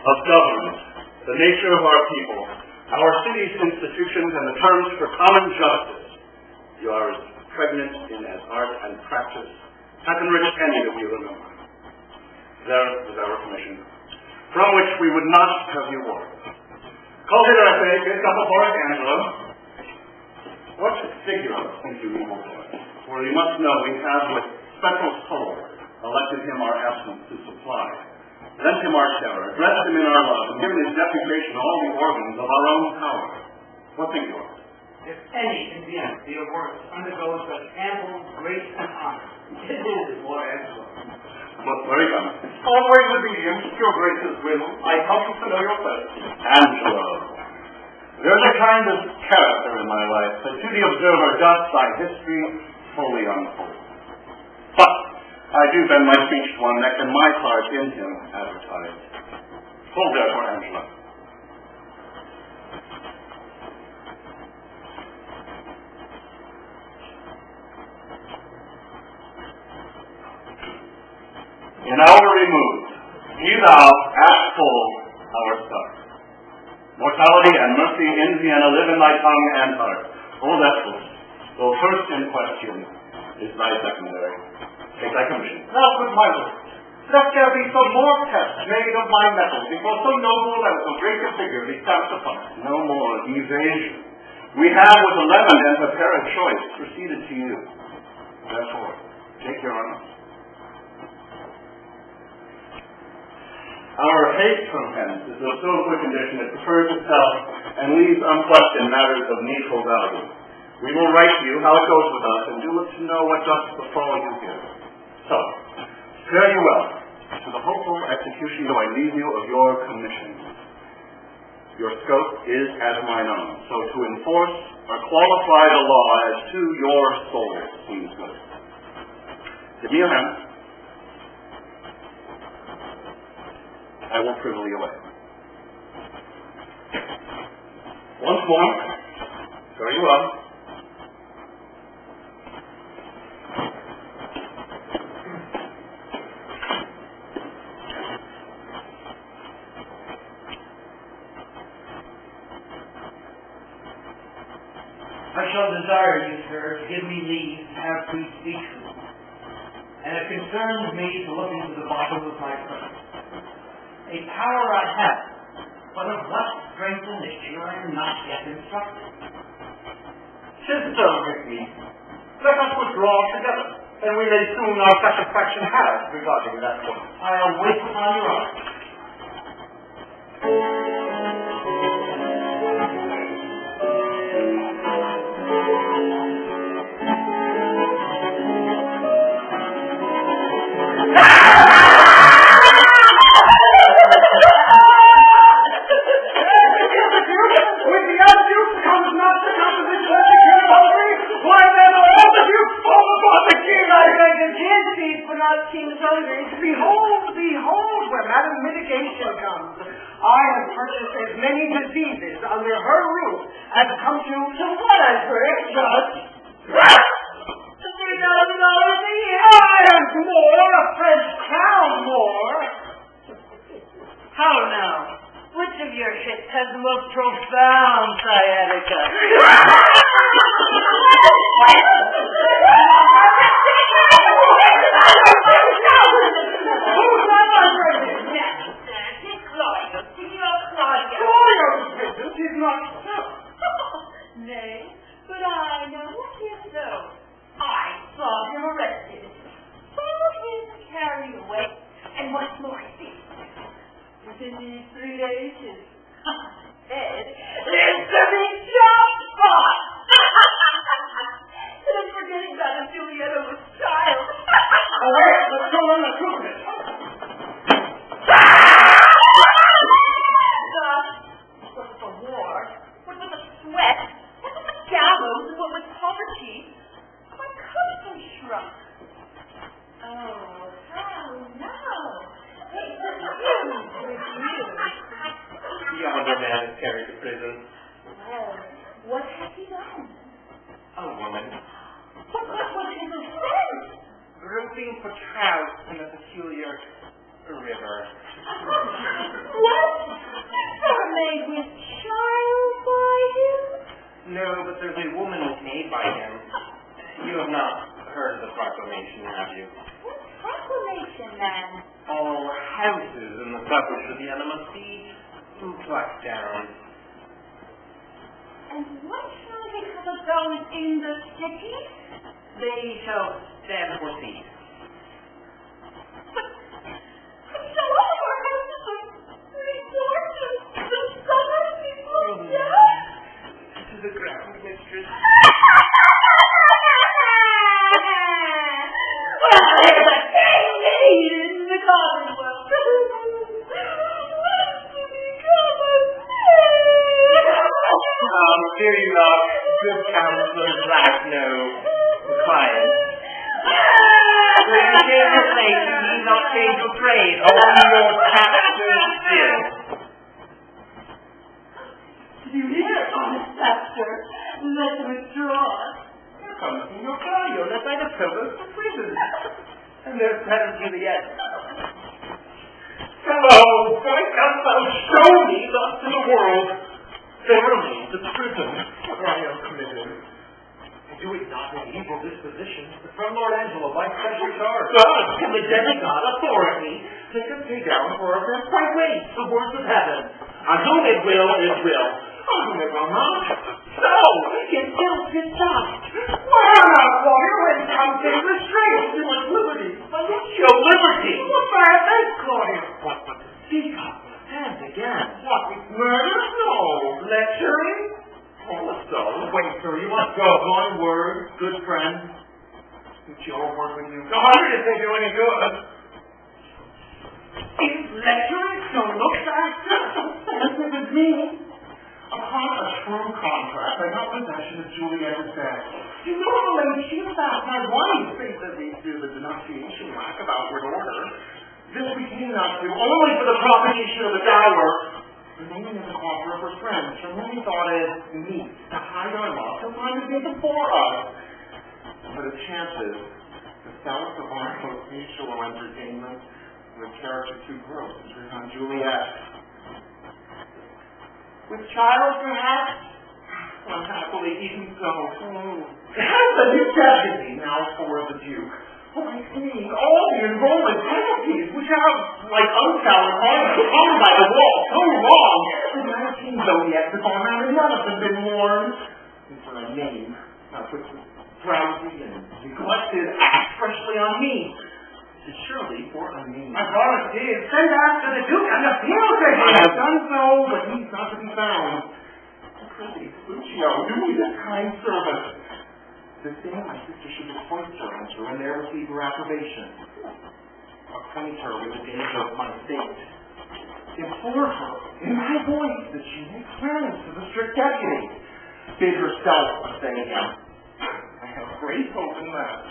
of government, the nature of our people, our city's institutions, and the terms for common justice, you are as pregnant in as art and practice as enriched any that we remember. There was our commission, from which we would not have you warned. Call hither, I say, get up before it, Angela. What figure think you evil boy? For you must know we have with special soul elected him our absence to supply, lent him our terror, dressed him in our love, and given his deputation all the organs of our own power. What think you of? If any in Vienna be of worth undergoes such ample grace and honor, it is Lord Angelo. But very good. Always obedient to your grace's will, I come to know your first. Angelo. There's a kind of character in my life that to the observer does by history fully unfold. But I do bend my speech to one neck and my part in him advertised. Hold therefore, Angelo. In our remove, be thou at full our start. Mortality and mercy in Vienna live in thy tongue and heart. Hold excellence, though first in question is thy secondary. Take thy commission. Now, good my lord, let there be some more tests made of my metal before so noble and so great a figure be stamped upon it. No more evasion. We have with a lemon and a pear of choice proceeded to you. Therefore, take your arms. Our haste from hence is of so good condition it prefers itself and leaves unquestioned matters of needful value. We will write to you how it goes with us and do look to know what doth befall you here. So, fare you well. To the hopeful execution do I leave you of your commission. Your scope is as mine own, so to enforce or qualify the law as to your soul seems good. Give me your hand. I will privily away. Once more, very well. I shall desire you, sir, to give me leave to have free speech with you. And it concerns me to look into the bottom of my trust. A power I have, but of what strength and nature I am not yet instructed. Tis so with me. Let us withdraw together, and we may soon our satisfaction have regarding that point. I'll wait upon your order. Behold, where Madam Mitigation comes. I have purchased as many diseases under her roof as come to what I've heard, Judge. $3,000 a year. And more, a French crown more. How now? Which of your hits has the most profound sciatica? Nay, but I know what is so. I saw him arrested, saw him carried away, and what's more, within these 3 days, his head is to be chopped off. And I'm forgetting that if Julietta was child. Oh, wait, let's go on the truth of it. What with the war, what with the sweat, what with the gallows, and what with poverty, my custom shrunk. Oh, how now? Yonder man is carried to prison. Well, what has he done? A woman. But what was his offense? Groping for trout in a peculiar river. What? made with child by him? No, but there's a woman paid by him. You have not heard of the proclamation, have you? What proclamation, then? All houses in the suburbs of Vienna must be plucked down. And what shall become of those in the city? They shall stand for seed. But shall all of our houses resort to the suburbs be plucked down? To the ground, mistress. Well, there's a king need in the Commonwealth. What's to become of Fear you not, good counselors lack no clients. When you change your place, you need not change your trade. Only your captain's skill. Did you hear, honest master? Let's withdraw. Here comes Signor Claudio, led by the provost of prison. And there's Madame Juliet. Hello, why canst thou show me thus to the world? There remains the prison where I am committed. I do it not in evil disposition, but from Lord Angelo by special charge. Thus can the demigod authority take us pay down for our best by weight, the words of heaven. On whom it will, on whom it will not. So, it kills his just. Why not, lawyer, when it comes in restraint to much liberty? But Lucio, liberty! What by offense, Claudia? What but to speak of? And again. What, murder? No. Lecturing? Also, wait, sir, you must go. One word, good friend. Lucio, a word with you. No, I didn't think you any good. Is lecturing so looked after? Offensive as me? Upon a true contract, I got possession of Juliet's bed. You know the lady, she in fact had one thing that leads to the denunciation lack of outward order. This we came out to only for the propagation of the dower, remaining as a coffer of her friends, from whom we thought it meet to hide our love till time is made before us. But it chances, the south of our most mutual entertainment, with character too gross, is on Juliet. With child, perhaps? Unhappily, even so. Has the new deputy now for the Duke? Oh, I see. All the enrollment penalties, which have, like unsound hearts, hung by the wall so long. The 19 zodiacs have gone around and none of them been worn. And for a name, not with drowsy and neglected, act freshly on me. It is surely for a name. I volunteer. Send after the Duke and appeal to him. I have done so, but he's not to be found. Prithee, Lucio, do me this kind service. This day my sister should appoint her unto, and there receive her approbation. Acquaint her with the danger of my state. Implore her, in my voice, that she make friends to the strict deputy. Bid herself assay him. I have great hope in that.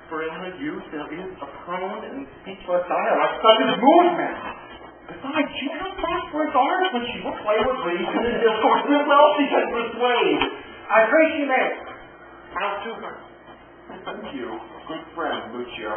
For in her youth there is a prone and speechless dialect, such as movement. Besides, she has prosperous arts when she will play with reason and discourse as well she can persuade. I pray she may. Out to her. Thank you, good friend, Lucio.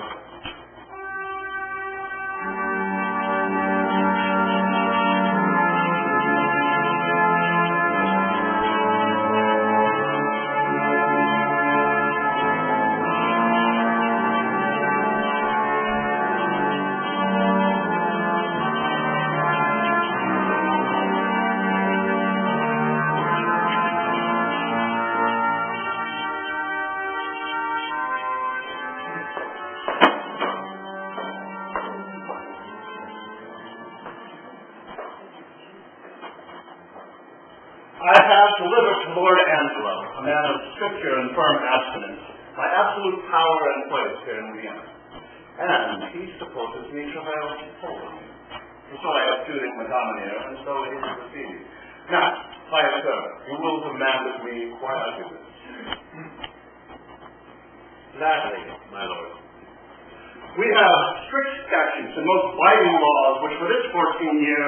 I have delivered to Lord Angelo, a man of scripture and firm abstinence, my absolute power and place here in Vienna. And he supposes me to have Poland. And so I have suited Madame here, and so it is received. Now, my servant, you will command of me while I do this. Gladly, my lord. We have strict statutes and most binding laws which for this 14-year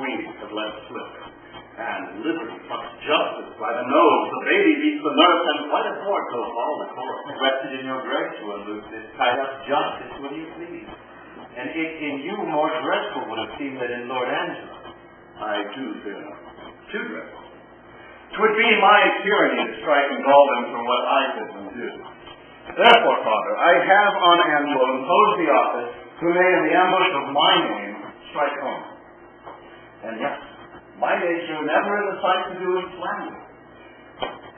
we have let slip. And liberty fucks justice by the nose, the baby beats the nurse, and quite a court goes all the court. Rested in your grace, will Lucius, tied up justice when you please. And it in you more dreadful would have seemed than in Lord Angelo. I do fear too dreadful. 'Twould be my tyranny to strike and gall them for what I bid them do. Therefore, Father, I have on Angelo imposed the office who may in the ambush of my name strike home. And yes, my nature never in the sight to do in slander.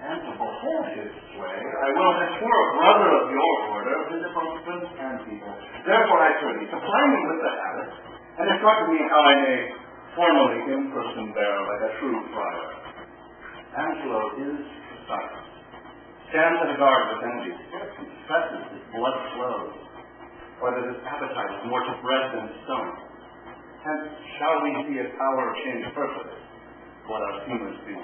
And to behold his sway, I will, as for a brother of your order, visit both prince and people. Therefore I pray thee, supply me with the habit, and instruct me how I may formally in person bear like a true friar. Angelo is precise. Stands at a guard with envy, confesses his blood flows, or that his appetite is more to bread than stone. Hence, shall we see a power of change purpose, what our humors be.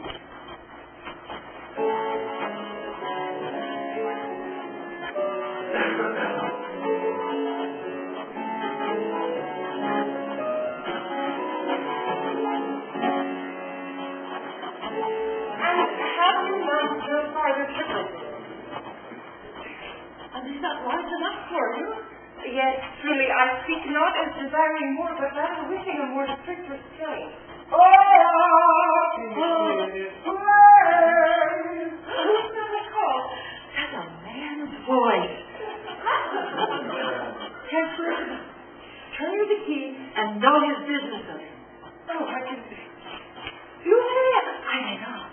Is not large enough for you? Yes, truly, I speak not as desiring more, but rather wishing a more strict restraint. Oh, Who's that call? That's a man's voice. Kierst, turn you the key and know his business. Oh, I can see. You may. I may not.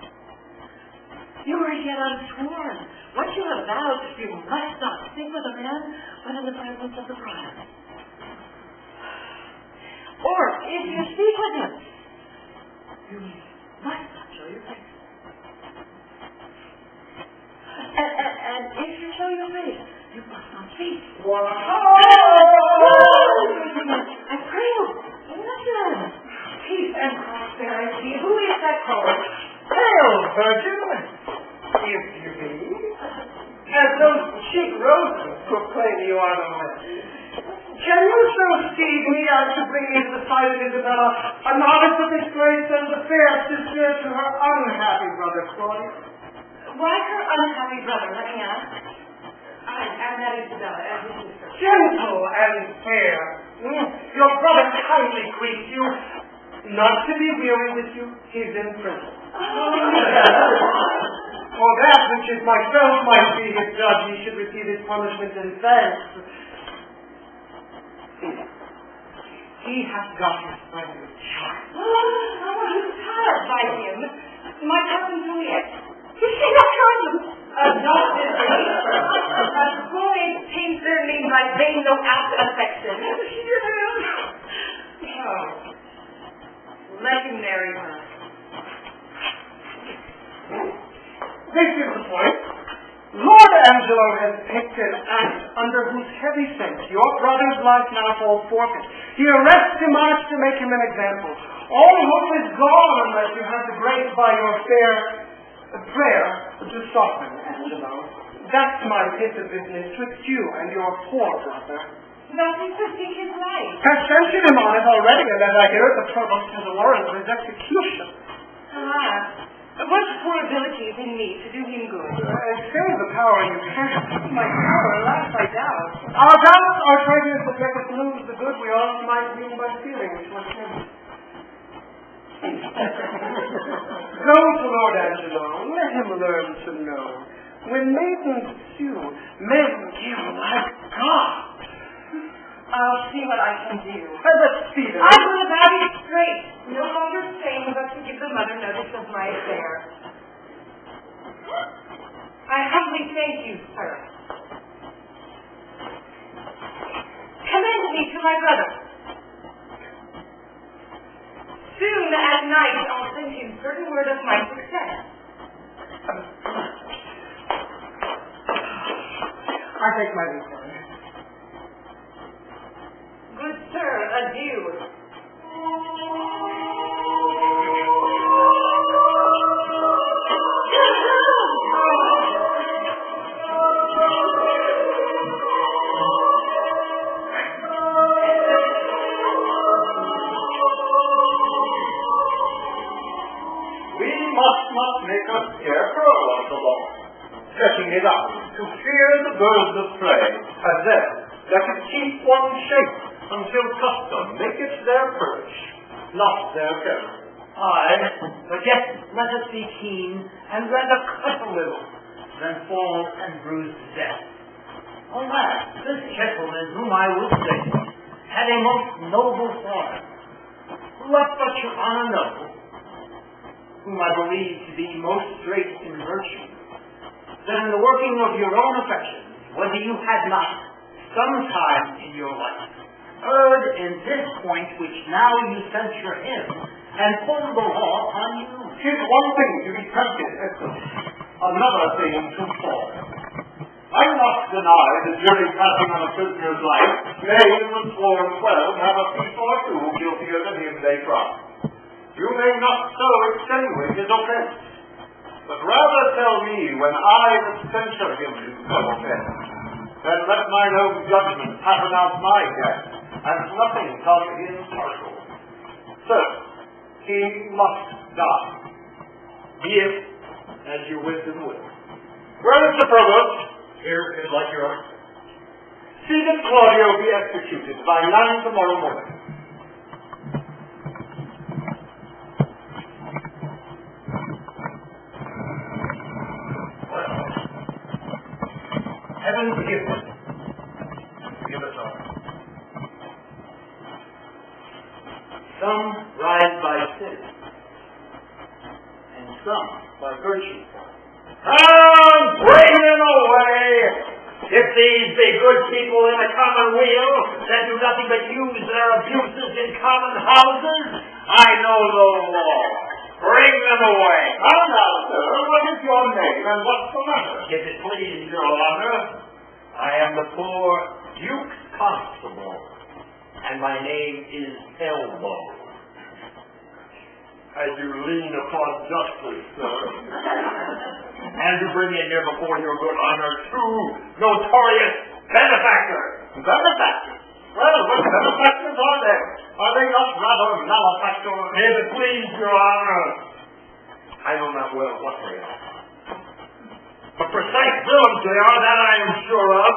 You are yet unsworn. What you have vowed, you must not speak with a man but in the presence of the prior. Or, if you speak with him, you must not show your face. And if you show your face, you must not speak. I pray you, listen. Peace and prosperity. Who is that called? hail, Virgin, if you be. As those cheek roses proclaim you are the witch. Can you so steed me as to bring me to the sight of Isabella, a novice of disgrace and the fair sister to her unhappy brother Claudius? Why her unhappy brother, let me ask? And that Isabella, as his sister. Gentle and fair. Your brother kindly greets you. Not to be weary with you, he's in prison. For that which is myself might be his judge, he should receive his punishment in thanks. He hath got his friend with child. He's tired by him. My cousin Juliet. You see that cousin? Adopted me. A boy taints their name by vain no apt affection. Oh. Let him marry her. This is the point. Lord Angelo has picked an act under whose heavy sense your brother's life now falls forfeit. He arrests him much to make him an example. All hope is gone unless you have the grace by your fair prayer to soften Angelo. That's my bit of business twixt you and your poor brother. That is to seek his life. Has censured him on it already, and as I hear it, the provost has a warrant for his execution. What poor ability is in me to do him good? Say the power you can. My power, alas, I doubt. Our doubts are traitors that make us lose the good we all might mean by feeling towards him. Go to Lord Angelo, let him learn to know. When maidens sue, men give like God. I'll see what I can do. Let's see them. I will have it straight. No longer staying but to give the mother notice of my affair. I humbly thank you, sir. Commend me to my brother. Soon at night I'll send him certain word of my success. I take my leave. Good sir, adieu. We must not make a scarecrow of the law, setting it up to fear the birds of prey, and then let it keep one shape until custom make it their perch, not their terror. But yet let us be keen and rather cut a little than fall and bruise to death. Alas, this gentleman whom I would say had a most noble thought. Let but your honor know, whom I believe to be most great in virtue, that in the working of your own affections, whether you had not sometime in your life heard in this point which now you censure him, and pull the law on you. 'Tis one thing to be tempted, another thing to fall. I must deny the jury passing on a prisoner's life may in the sworn 12 have a thief or two guiltier than him they try. You may not so extenuate his offense, but rather tell me when I would censure him his offense, then let mine own judgment pattern out my death, and nothing come impartial. Sir, he must die, if as your wisdom will. Where is the provost? Here is like your own. See that Claudio be executed by 9 tomorrow morning. Well, heaven's gift. Give us all. Some rise by sin, and some by virtue. Bring them away! If these be good people in a commonweal that do nothing but use their abuses in common houses, I know no law. Bring them away. How now, sir, what is your name and what's the matter? If it please your honor, I am the poor Duke's constable, and my name is Elbow. As you lean upon justice, sir. And to bring in here before your good honor two notorious benefactors. Benefactors? Well, what benefactors are they? Are they not rather malefactors? If it please your honor, I know not well what they are. But precise villains they are, that I am sure of,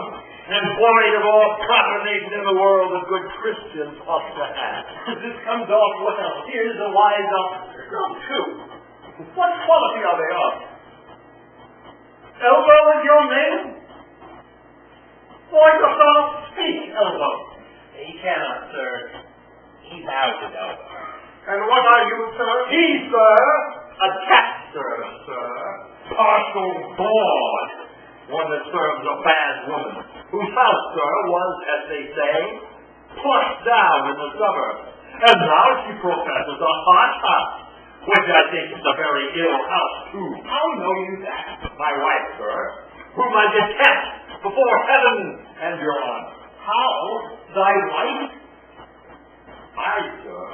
and void of all profanation in the world that good Christians ought to have. This comes off well. Here's a wise officer. Go to. What quality are they of? Elbow is your name? Why dost thou speak, Elbow? He cannot, sir. He's out at Elbow. And what are you, sir? He, sir, a captor, sir. Partial bawd. One that serves a bad woman, whose house, sir, was, as they say, plucked down in the suburbs. And now she professes a hot house, which I think is a very ill house, too. How know you that? My wife, sir, whom I detest before heaven and your honor. How? Thy wife? I, sir,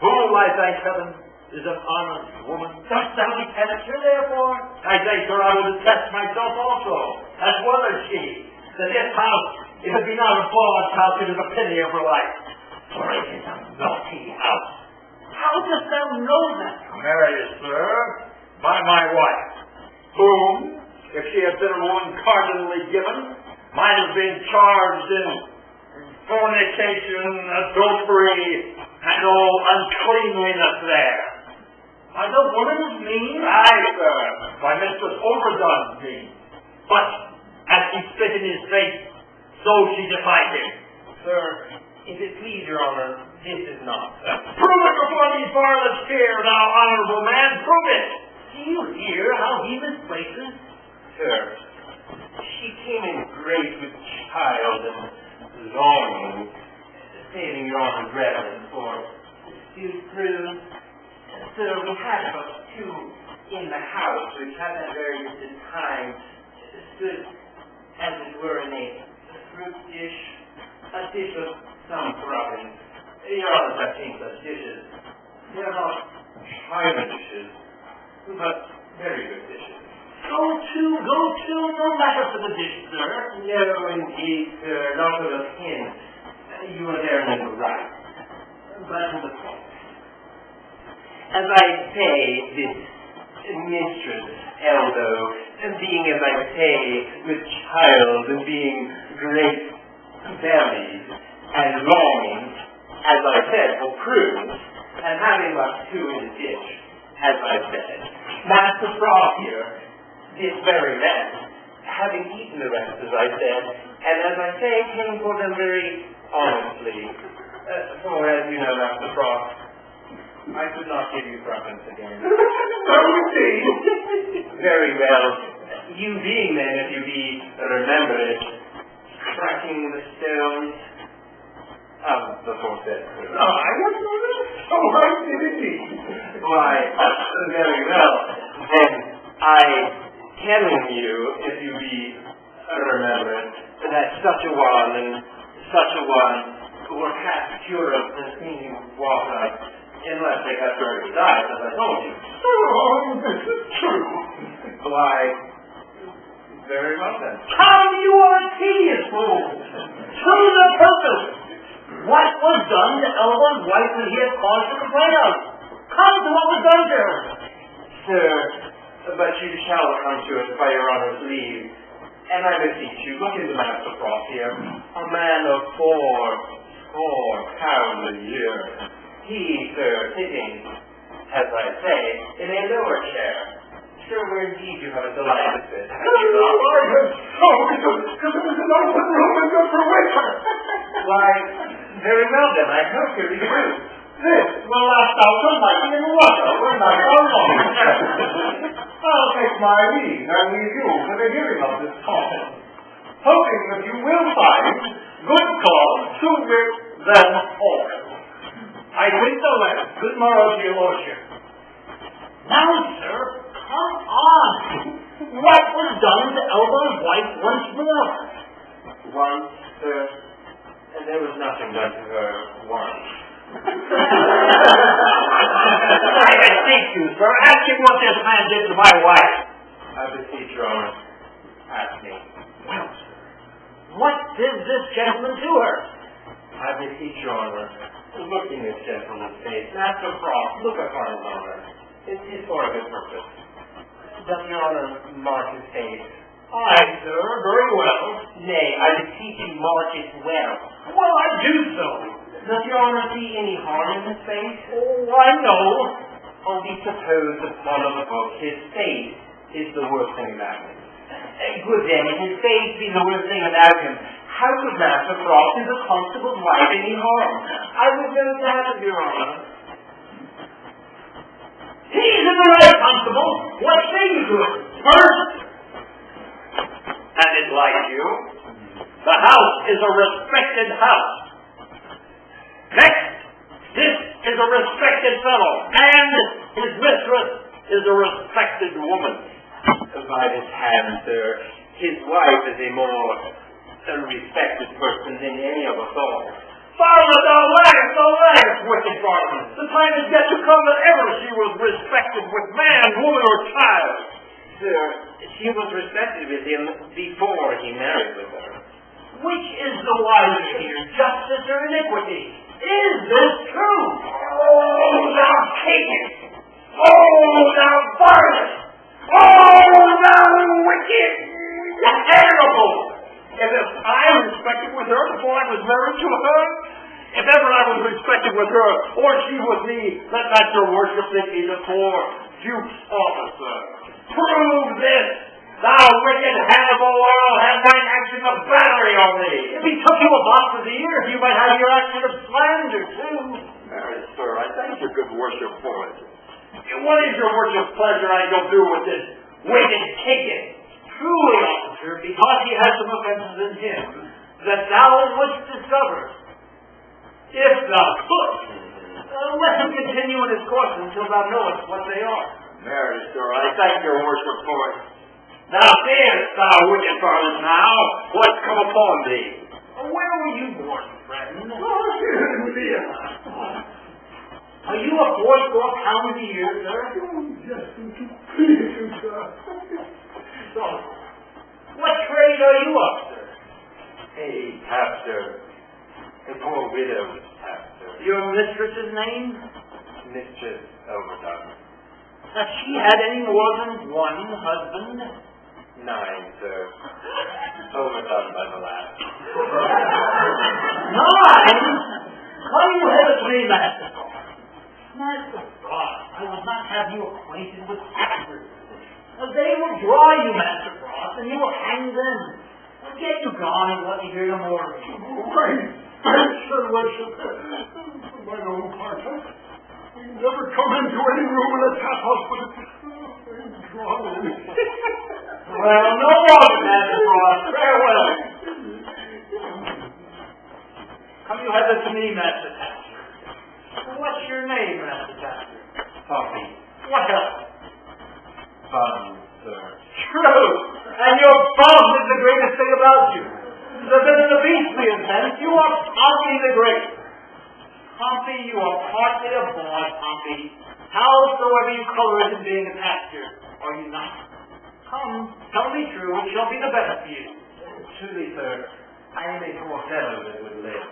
whom I thank heaven is an honest woman. Dost thou detest her, therefore? I say, sir, I will detest myself also, as well as she. That this house, if it be not a bawd's house, it is a pity of her life. For it is a naughty house. How dost thou know that? Married, sir, by my wife, whom, if she had been one cardinally given, might have been charged in fornication, adultery, and all uncleanliness there. Are the woman's mean? Aye, sir, my mistress overdone me. But, as he spit in his face, so she defied him. Sir, if it please your honor, this is not. Prove it before these varlets here, thou honorable man, prove it! Do you hear how he misplaces? Sir, she came in great with child and longing, saving your honor's reverence for Stewart prude. Sir, we had but two in the house, which at that very distant time stood, as it were, in a fruit dish, a dish of some province. Your honor have seen such dishes. They are not china dishes, but very good dishes. Go to, no matter for the dish, sir. No, indeed, sir, not with a hint. You are there in the right. But to the point. As I say, this mistress, Elbow, being, as I say, with child, and being great bellied, and longing, as I said, for prudes, and having left 2 in the ditch, as I said, Master Frost here, this very man, having eaten the rest, as I said, and as I say, came for them very honestly. For as you know, Master Frost, I could not give you preference again. No, indeed. Very well. You being then, if you be remembered, cracking the stones of the foresaid. I was so I did indeed. Why, very well. Then I telling you, if you be remembered, that such a one were half curious and seeing water, unless they got very died, as I told you. Oh, this is true. Why, very well then. Come, you are a tedious fool! To the purpose! What was done to Elba's wife that he had cause to complain of? Come to what was done to her! Sir, but you shall come to it by your honor's leave. And I beseech you, look into Master Frost here, a man of 4 pounds a year. He, sir, sitting, as I say, in a lower chair. Sir, where indeed you have a delightful fit. I was so because it was an open room and good for winter. Why, very well then, I hope you'll be true. This will last out till night in water when night are long. I'll take my leave and leave you for the hearing of this call, hoping that you will find good cause to whip them all. I think the last. Good morrow to your lordship. Now, sir, come on! What was done to Elba's wife once more? Once, sir, and there was nothing done to her once. I beseech you, sir, ask him what this man did to my wife. I beseech your honor, ask me. Well, sir, what did this gentleman do her? I beseech your honor, look in this gentleman's face. Master Frost, look upon his honor. It is for a good purpose. Does your honor mark his face? Aye, sir, very well. Nay, I beseech you mark it well. Well, I do so. Does your honor see any harm in his face? Oh, I know. Only suppose upon the book his face is the worst thing about him. Good then, if his face be the worst thing about him, how could Master Frost do the constable's wife any harm? I would know that of your honor. He's in the right, constable. What say you to it? First, And it like you. The house is a respected house. Next, this is a respected fellow, and his mistress is a respected woman. By this hand, sir, his wife is a more respected person than any of us all. Varlet, the last, wicked varlet. The time is yet to come that ever she was respected with man, woman, or child. Sir, she was respected with him before he married with her. which is the wiser here, justice or iniquity? Is this true? Oh, thou pagan! Oh, thou varlet! Oh, thou wicked! Terrible! If I respected with her before I was married to her, if ever I was respected with her, or she with me, let not your worship think me the poor Duke's officer. Prove this! Thou wicked Hannibal, or I'll have thine action of battery on thee. If he took you a box of the ear, you might have your action of slander, too. Marry, sir, I thank your good worship for it. What is your worship's pleasure I go do with this wicked Kikin? Truly, officer, because he has some offenses in him, that thou wouldst discover. If thou couldst, let him continue in his course until thou knowest what they are. Marry, sir, I thank your worship for it. Now seest thou, wicked varlet, now, what's come upon thee? Where were you born, friend? Oh, here in Medea. Are you a 4 pounds a year, sir? Yes, to please you, sir. So, what trade are you of, sir? A pastor. A poor widow's pastor. Your mistress's name? Mistress Overdone. Has she had any more than one husband? 9, sir. Overdone by the last. 9? Why do you have a 3 master? Master Frost, I would not have you acquainted with actors. They will draw you, Master Frost, and you will hang them. Get you gone and let me hear no more of you. Right. Thanks, your worship. For my own part, I never come into any room in a tap house but it's drawn in. Well, no longer, Master Frost. Farewell. Come you hither to me, Master Tasker. What's your name, Master Tasker? Pompey. What else? Fun, sir. True. And your bum is the greatest thing about you. So that in the beastliest sense, you are Pompey the Great. Pompey, you are partly a boy, Pompey. Howsoever you color it in being a tasker, are you not? Come, tell me true, it shall be the better for you. Truly, sir, I am a poor fellow that would live.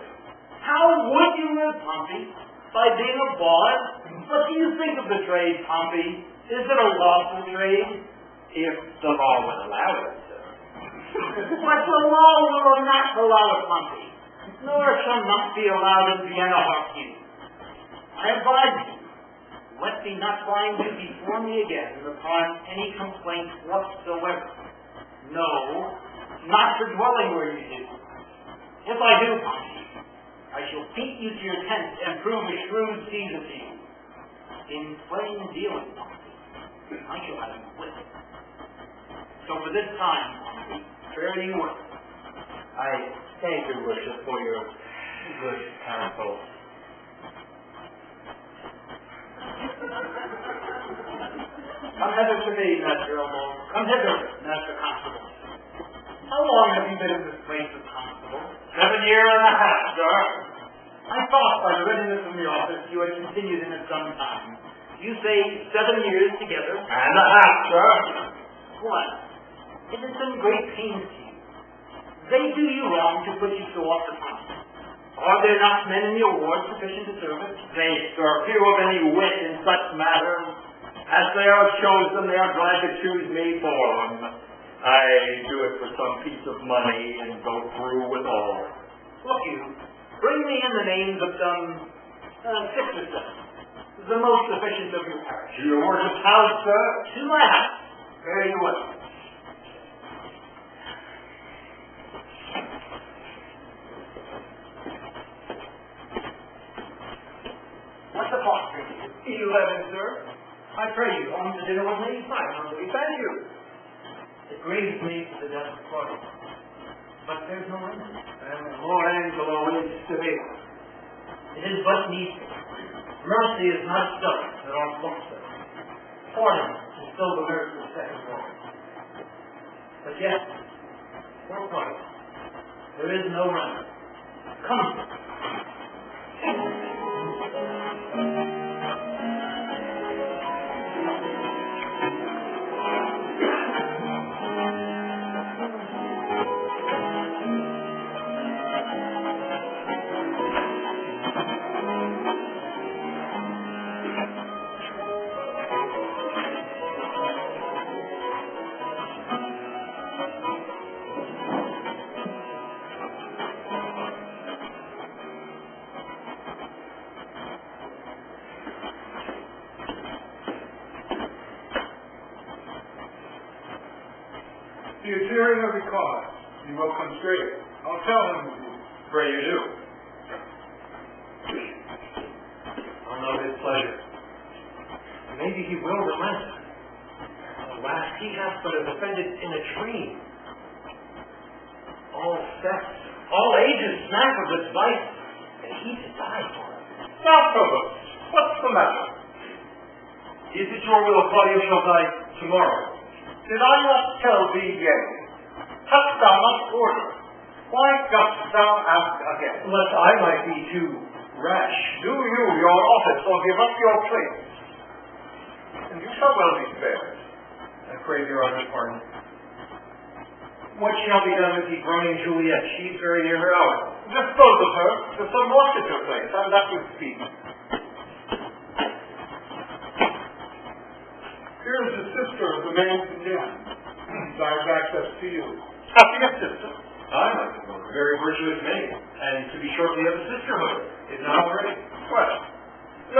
How would you live, Pompey? By being a bard? What do you think of the trade, Pompey? Is it a lawful trade? If the law would allow it, sir. But the law will not allow it, Pompey, nor shall not be allowed in Vienna Harku. I advise you, let me not find you before me again upon any complaint whatsoever. No, not for dwelling where you do. If I do, Pompey, I shall beat you to your tent and prove a shrewd Caesar to you. In plain dealing, Pompey, I shall have you whipped. So for this time, Pompey, fare you well. I thank your worship for your good counsel. Come hither to me, Master Elbow. Come hither, Master Constable. How long have you been in this place of Constable? 7 years and a half, sir. I thought by the readiness of the office you had continued in it some time. You say 7 years together? And a half, sir. What? It has been great pains to you. They do you wrong to put you so off the front. Are there not men in your ward sufficient to serve it? They, sir, few of any wit in such matters. As they are chosen, they are glad to choose me for them. I do it for some piece of money and go through with all. Look you, bring me in the names of some 6 or 7, the most sufficient of your parish. To your worship's house, sir? To my house. Very well. What's the cost for you? 11, sir. I pray you, home to dinner with me? I humbly thank you. It grieves me for the death of Claudia. But there's no remedy. And Lord Angelo is severe. It is but needful. Mercy is not stuck that ought looks at. Pardon is still the word of the second word. But yet, for Claudia, there is no remedy. Come. He is hearing of the cause. He will come straight. I'll tell him of you. Pray you do. I'll know his pleasure. Maybe he will relent. Alas, he hath but offended in a dream. All sects, all ages smack of this vice, and he to die for it. Now, Provost, what's the matter? Is it your will Claudio shall die tomorrow? Did I not tell thee yea? Hast thou not order? Why dost thou ask again? Lest I might be too rash. Do you your office, or give up your place, and you shall well be spared. I crave your honor's pardon. What shall be done with the groaning Juliet? She's very near her hour. Dispose of her to some Washington place, and that would speak. Here is the sister of the man condemned. Desires access to you. Happy a sister. Aye, my lord. Very virtuous name. And to be shortly of a sisterhood. Is not already. Well,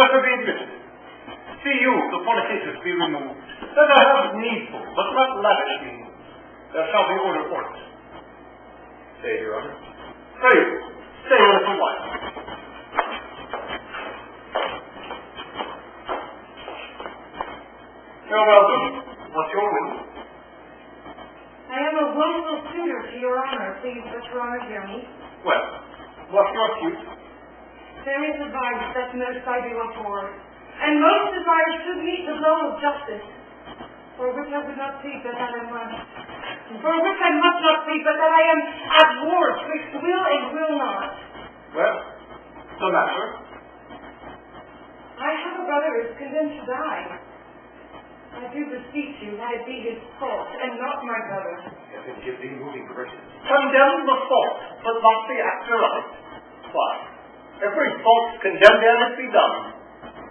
Let her be admitted. See you, the fornicatress, be removed. Let her have needful, but not lavish means. There shall be order for it. Stay, Your Honor. Pray, stay a little while. You're welcome. What's your will? I am a woeful suitor to Your Honor. Please let Your Honor hear me. Well, what's your suit? There is a vice that most I do abhor, and most desire should meet the blow of justice, for which I would not plead but that I must, for which I must not plead but that I am at war twixt will and will not. Well, the matter? I have a brother who is condemned to die. I do beseech you that it be his fault, and not my brother. Heaven give thee moving grace. Condemn the fault, but not the actor of it. Why? Every fault condemned and it be done.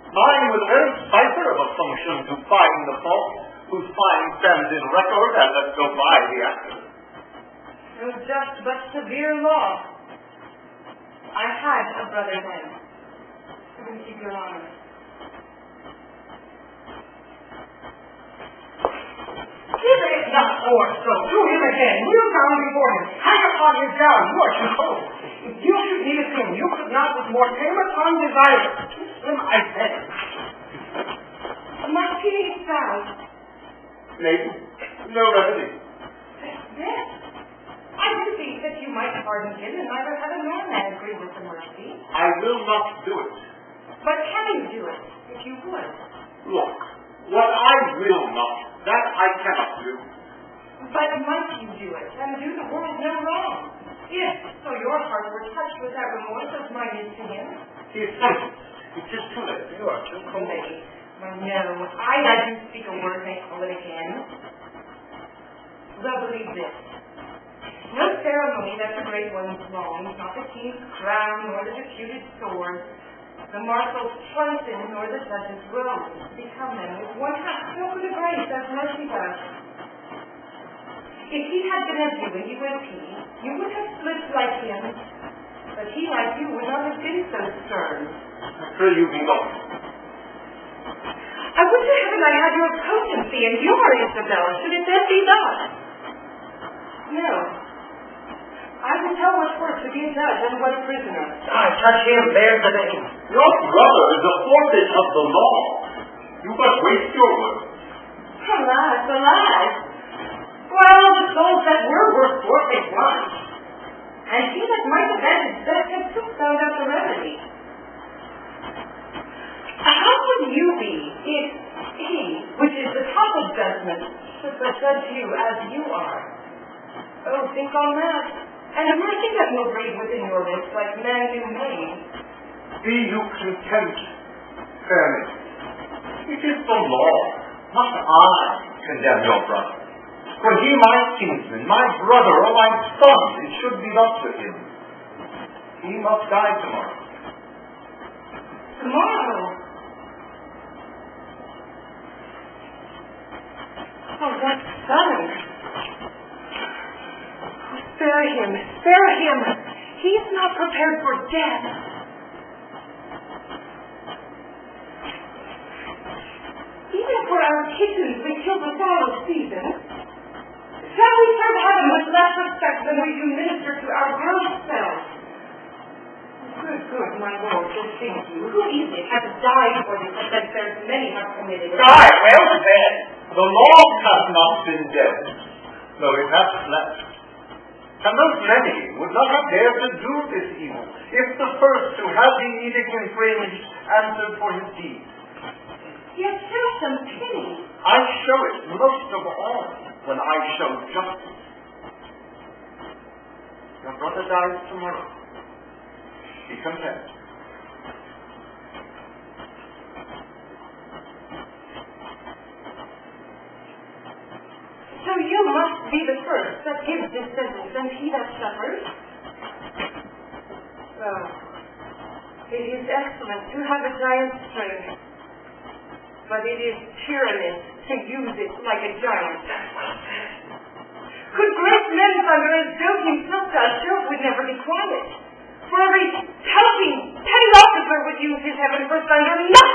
Mine was a very cipher of a function to find the fault, whose fine stands in record and let go by the actor. No just but severe law. I had a brother then. Keep Your Honor. Give it not for so. Do him again. Kneel down before him. Hang upon his gown. You are too cold. If you should need a king, you could not with more tame upon desire. Kiss him, I beg. My pity spouse. Maiden, no remedy. Yes. I beseech that you might pardon him and neither heaven nor man agree with the mercy. I will not do it. But can you do it, if you would? Look, what I will not, that I cannot do. But might you do it, and do the world no wrong? If, so your heart were touched with that remorse as mine is to him. He is sentenced. It is too late. You are too cold. No, I do speak a word may call it again. Well, believe this. No ceremony that the great ones long, not the king's crown, nor the deputed sword, the marshal's truncheon, nor the judge's robe, become them with one half so the grace as mercy does. If he had been as you and you as he, you would have slipped like him, but he like you would not have been so stern. I pray you be gone. I would to heaven I had your potency and your Isabella, should it then be thus. No. I would tell what work to be a judge and what a prisoner. Touch him, bears the name. Your brother is a forfeit of the law. You must waste your words. Alas, alas. Well, the souls that were worth forfeit once. And he that might have been that had soon found out the remedy. How would you be if he, which is the top of judgment, should but judge you as you are? Oh, think on that. And a mercy that will breathe within your lips like man new made. Be you content, fairness. It is the law, not I, condemn your brother. For he my kinsman, my brother, or my son, it should be thus with him. He must die tomorrow. Tomorrow? Oh, that's sudden. Spare him, spare him. He's not prepared for death. Even for our kittens we kill the fallow season. Shall we serve heaven with less respect than we do minister to our gross selves? Good, my lord, think you. Who easily has died for this offense as many have committed? Die, well said. The law hath not been dead, though it hath slept. And the many would not have dared to do this evil, if the first who had the edict infringed answered for his deed. Yet show some pity. I show it most of all when I show justice. Your brother dies tomorrow. Be content. So you must be the first that gives this sentence, and he that suffers? Well, it is excellent to have a giant's strength, but it is tyrannous to use it like a giant. Could great men thunder as joking silk does, joke would never be quiet. For every touting petty officer would use his heaven for thunder, not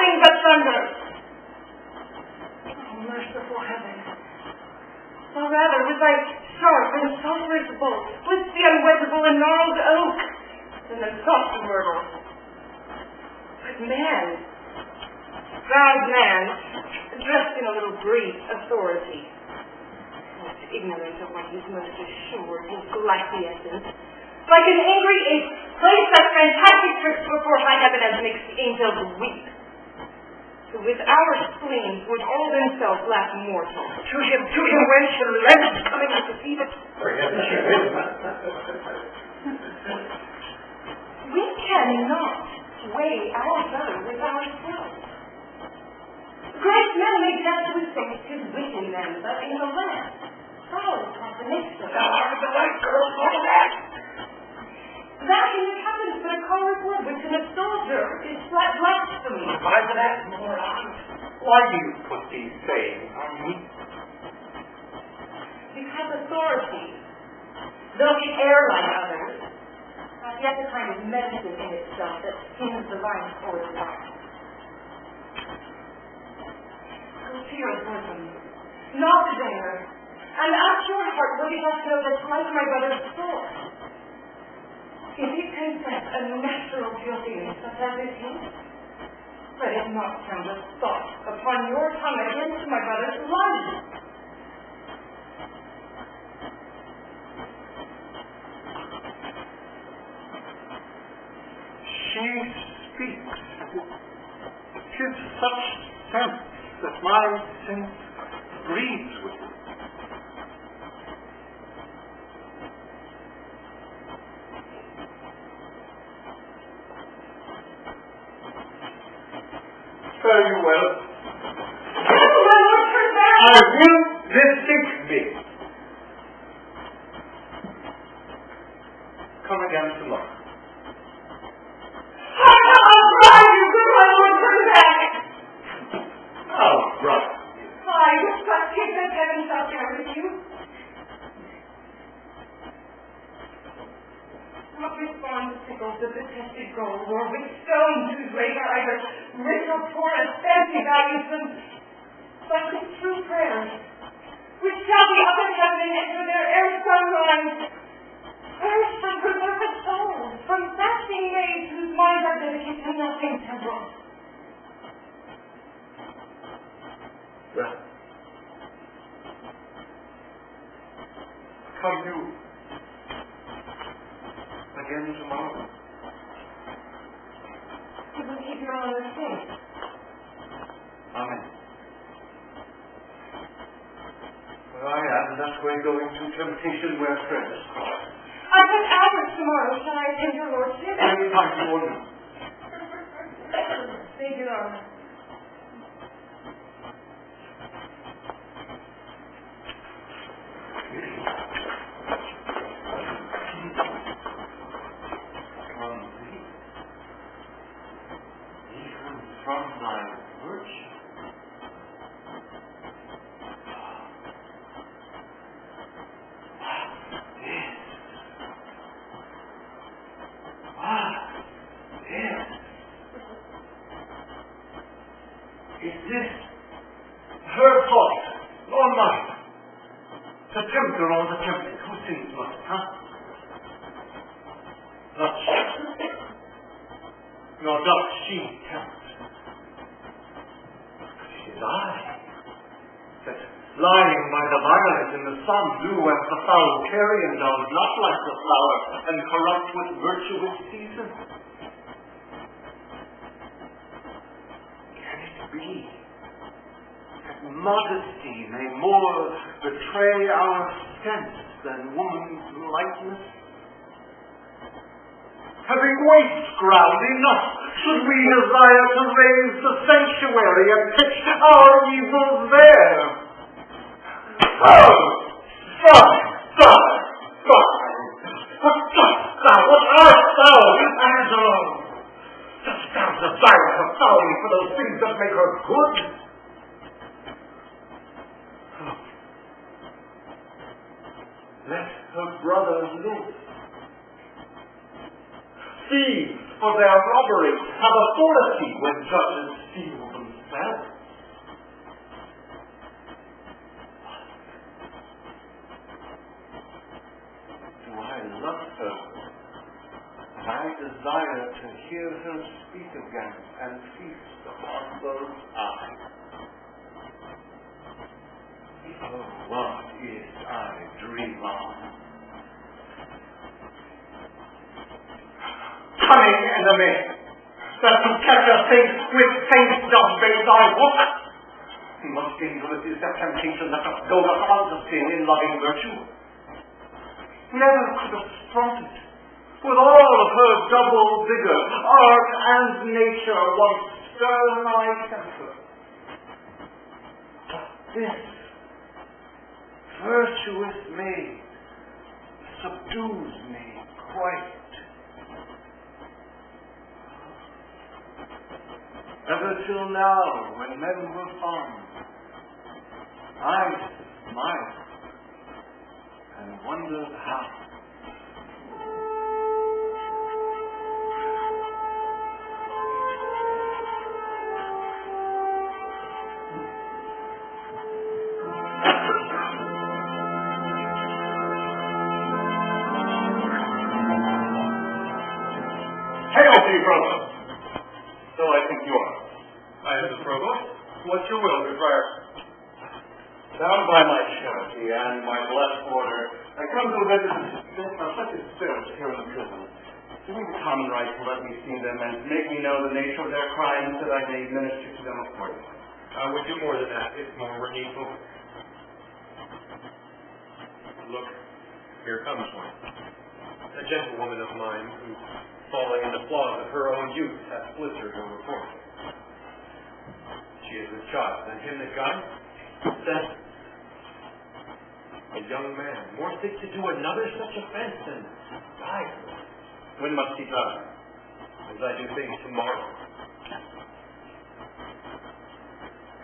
was like sharp and sulphurous bolt, with the unwettable and gnarled oak, and the soft myrtle. But man, proud man, dressed in a little Greek authority, most ignorant of what he's most assured, his glassy essence, like an angry ape, plays such fantastic tricks before high heaven as makes the angels weep. Who with our spleens would all themselves laugh mortal. To him, wench, and length coming out to see the... We cannot weigh our brother with ourselves. Great men may justly say his wit in them, but in the land, follows contradiction. Thou art the right girl for that. That in the heavens but a colored word, which in a soldier is flat blasphemy. By that, moron, why do you put these sayings on me? Because authority, though the air like others, has yet a kind of medicine in itself that skins the vine for its heart. Go to your bosom, not there, and ask your heart what it does know that's like my brother's sword. If it confess a natural guiltiness such as it is, let it not sound a thought upon your tongue against my brother's life. She speaks. 'Tis such sense that my sense breathes with it. Fare you well. I will bethink me. Come again tomorrow. I'll cry you, good my Lord, turn back. Oh, brother. I will trust him that heaven shall bear with you. Not with fond sickles of detested gold, or with stones whose weight are either rich or poor as fancy values them, but with true prayers, which shall be up in heaven and enter their ere sunrise. Prayers from beloved souls, from fasting maids whose minds are dedicated to nothing temporal. Well, come you again tomorrow. You will keep your honor safe. Amen. Well, I am that way going to temptation where friends call. I've got hours tomorrow. Shall I attend your lordship? Any time you order. Thank you, honor. From thy virtue. Yes. Is this her fault or mine? The tempter or the tempted? Who sins most, huh? Not she. Nor doth she tempt. It is I, that lying by the violet in the sun, do as the foul carrion does, not like the flower, and corrupt with virtuous season. Can it be that modesty may more betray our sense than woman's lightness? Having waste ground enough, should we desire to raise the sanctuary and pitch our evils there? Oh! Fine! What dost thou? What art thou, Angelo? Dost thou desire her folly for those things that make her good? Oh. Let her brother live. Thieves, for their robbery, have authority when judges steal themselves. loved her. I desire to hear her speak again and feast upon those eyes. Oh, what is I dream on? Cunning enemy, that to catch a thing with things does make thy walk. Must into the that temptation that us go the paths of sin in loving virtue. Never could have sprung it. With all of her double vigor, art and nature once stir my temper. But this virtuous maid subdues me quite. Ever till now, when men were fond, I smiled and wondered how. Hail to you, brother! So I think you are. I am the provost. What's your will, good friar? Bound by my charity and my blessed order, I come to visit such as spirits here in the prison. Give me the common right to let me see them and make me know the nature of their crimes that I may minister to them accordingly. I would do more than that, if more were needful. Look, here comes one. A gentlewoman of mine who, falling in the flaws of her own youth, hath blistered her report. She is with child, and him that guides, sent. A young man, more fit to do another such offense than die. When must he die? As I do things tomorrow.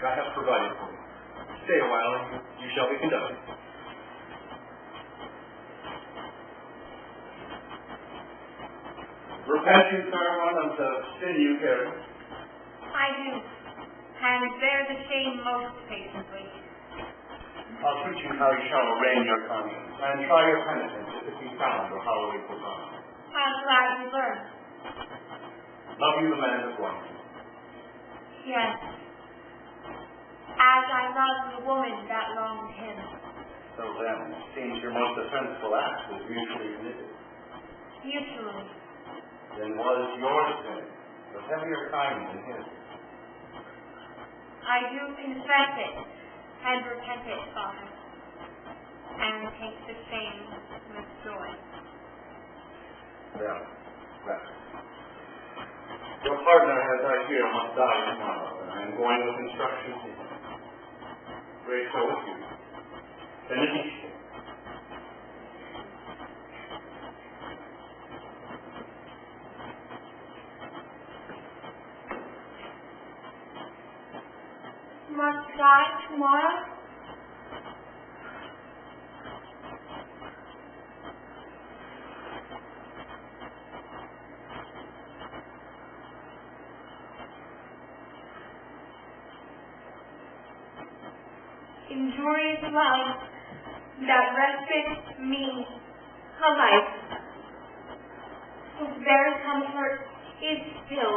I have provided for you. Stay a while, and you shall be conducted. Repent you, fair one, of the sin you carry. I do, and bear the shame most patiently. I'll teach you how you shall arraign your conscience, and try your penitence if it be found or hollowly put on. I'll gladly learn. Love you the man that won you. Yes. As I love the woman that wronged him. So then, it seems your most offenseful act was mutually committed. Mutually. Then was your sin of heavier kind than his? I do confess it and repent it, Father, and take the shame with joy. Well, your partner, as I hear, must die tomorrow, and I am going with instructions to him. Great so with you. Benediction. Must die tomorrow? Injurious love that respite me a life whose very comfort is still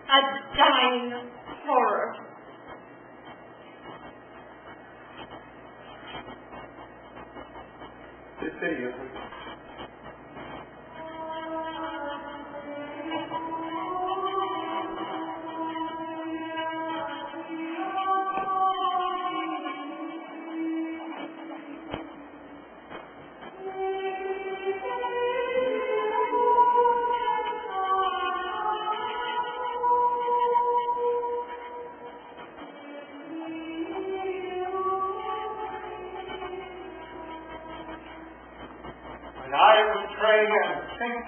a dying horror. This city is When I would pray and think,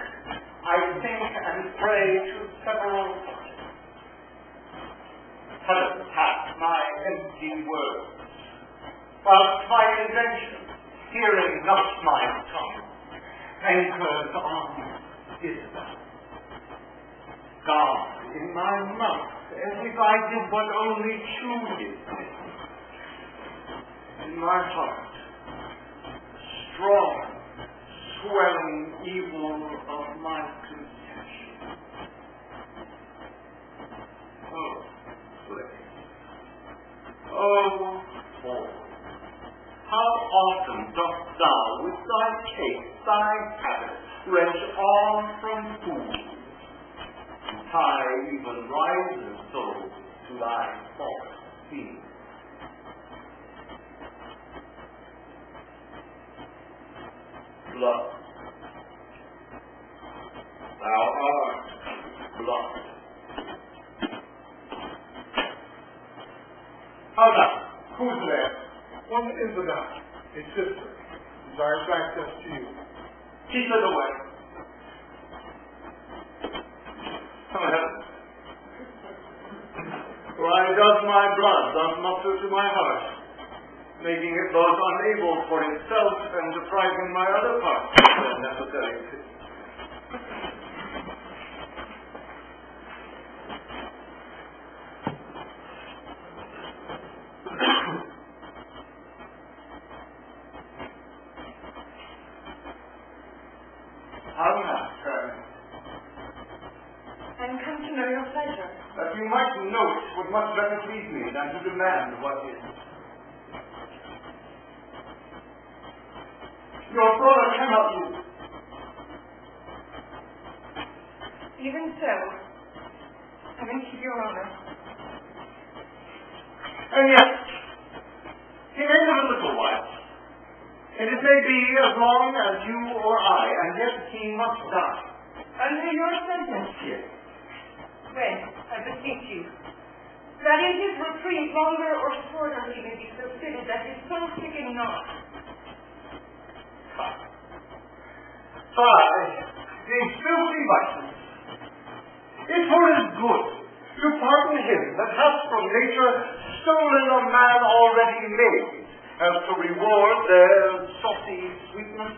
I think and pray to several sources. Heaven hath my empty words, whilst my invention, hearing not my tongue, anchors on Isabel. God in my mouth, as if I did but only choose his name. In my heart, strong, dwelling evil of my conception. Oh, slave. Oh, boy. How often dost thou with thy cake, thy habit, wrench on from food, and tie even wiser souls to thy false feet? Blood. Thou art blood. How now? Who's there? One Isabel, a sister, desires access to you. Keep it away. Oh, heavens. Why does my blood thus muster to my heart, making it both unable for itself and depriving my other parts of their necessary pity? How now, Karen? I'm come to know your pleasure. That you might know it would much better please me than to demand what is. Your brother cannot lose. Even so, having to your honor. And yet, he may live a little while. And it may be as long as you or I, and yet he must die. Under your sentence, Yes. when, I beseech you, that in his reprieve longer or shorter he may be so fitted that his soul sicken not. These filthy vices, it for his good to pardon him that hath from nature stolen a man already made, as to reward their saucy sweetness,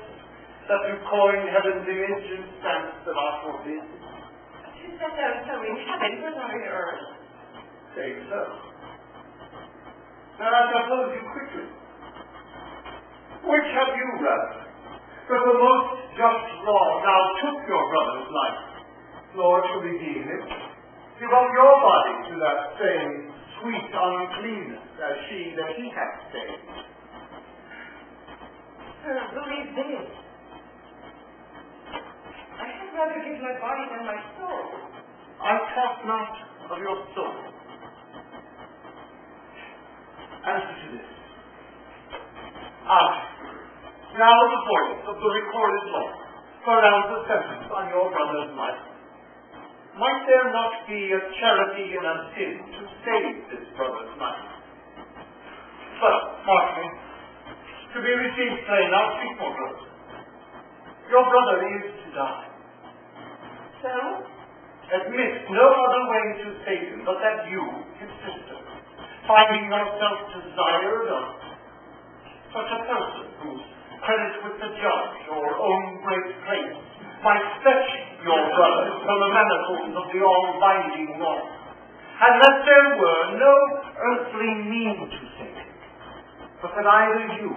that do coin heaven's image in stamps that are forbid. Tis that thou so in heaven, but not in earth. Say so. Now I suppose you quickly. Which have you rather? That the most just law now took your brother's life, nor to redeem him, give up your body to that same sweet uncleanness as she that he hath saved. Sir, believe this. I had rather give my body than my soul. I talk not of your soul. Answer to this. Now the voice of the recorded law pronounces sentence on your brother's life. Might there not be a charity and a sin to save this brother's life? Well, mark me. To be received plain, now speak more, brother. Your brother is to die. So? Admit no other way to save him but that you, his sister, finding yourself desired of such a person whose credit with the judge or own great place might fetch your brother from the manacles of the all-binding law, and that there were no earthly mean to save him, but that either you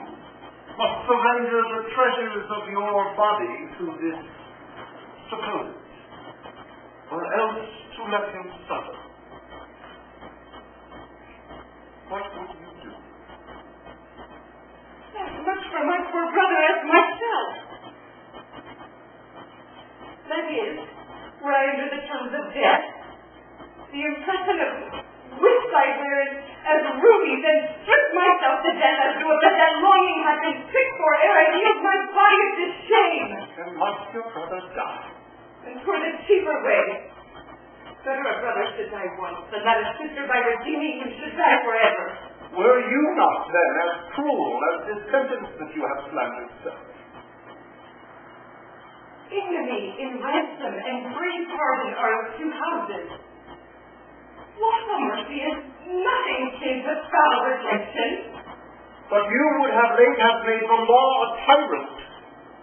must surrender the treasures of your body to this supposed, or else to let him suffer. What would you do? As much for my poor brother as myself. That is, were I under the terms of death, the impression of which I wear as rubies, and strip myself to death as though that longing had been sick for ere I yield my body to shame. And must your brother die? And for the cheaper way. Better a brother should die once than that a sister by redeeming him should die forever. Were you not then as cruel as this sentence that you have slandered, sir? Ignominy in ransom and free pardon are of two houses. Lawful mercy is nothing save the foul redemption. But you would have made the law a tyrant,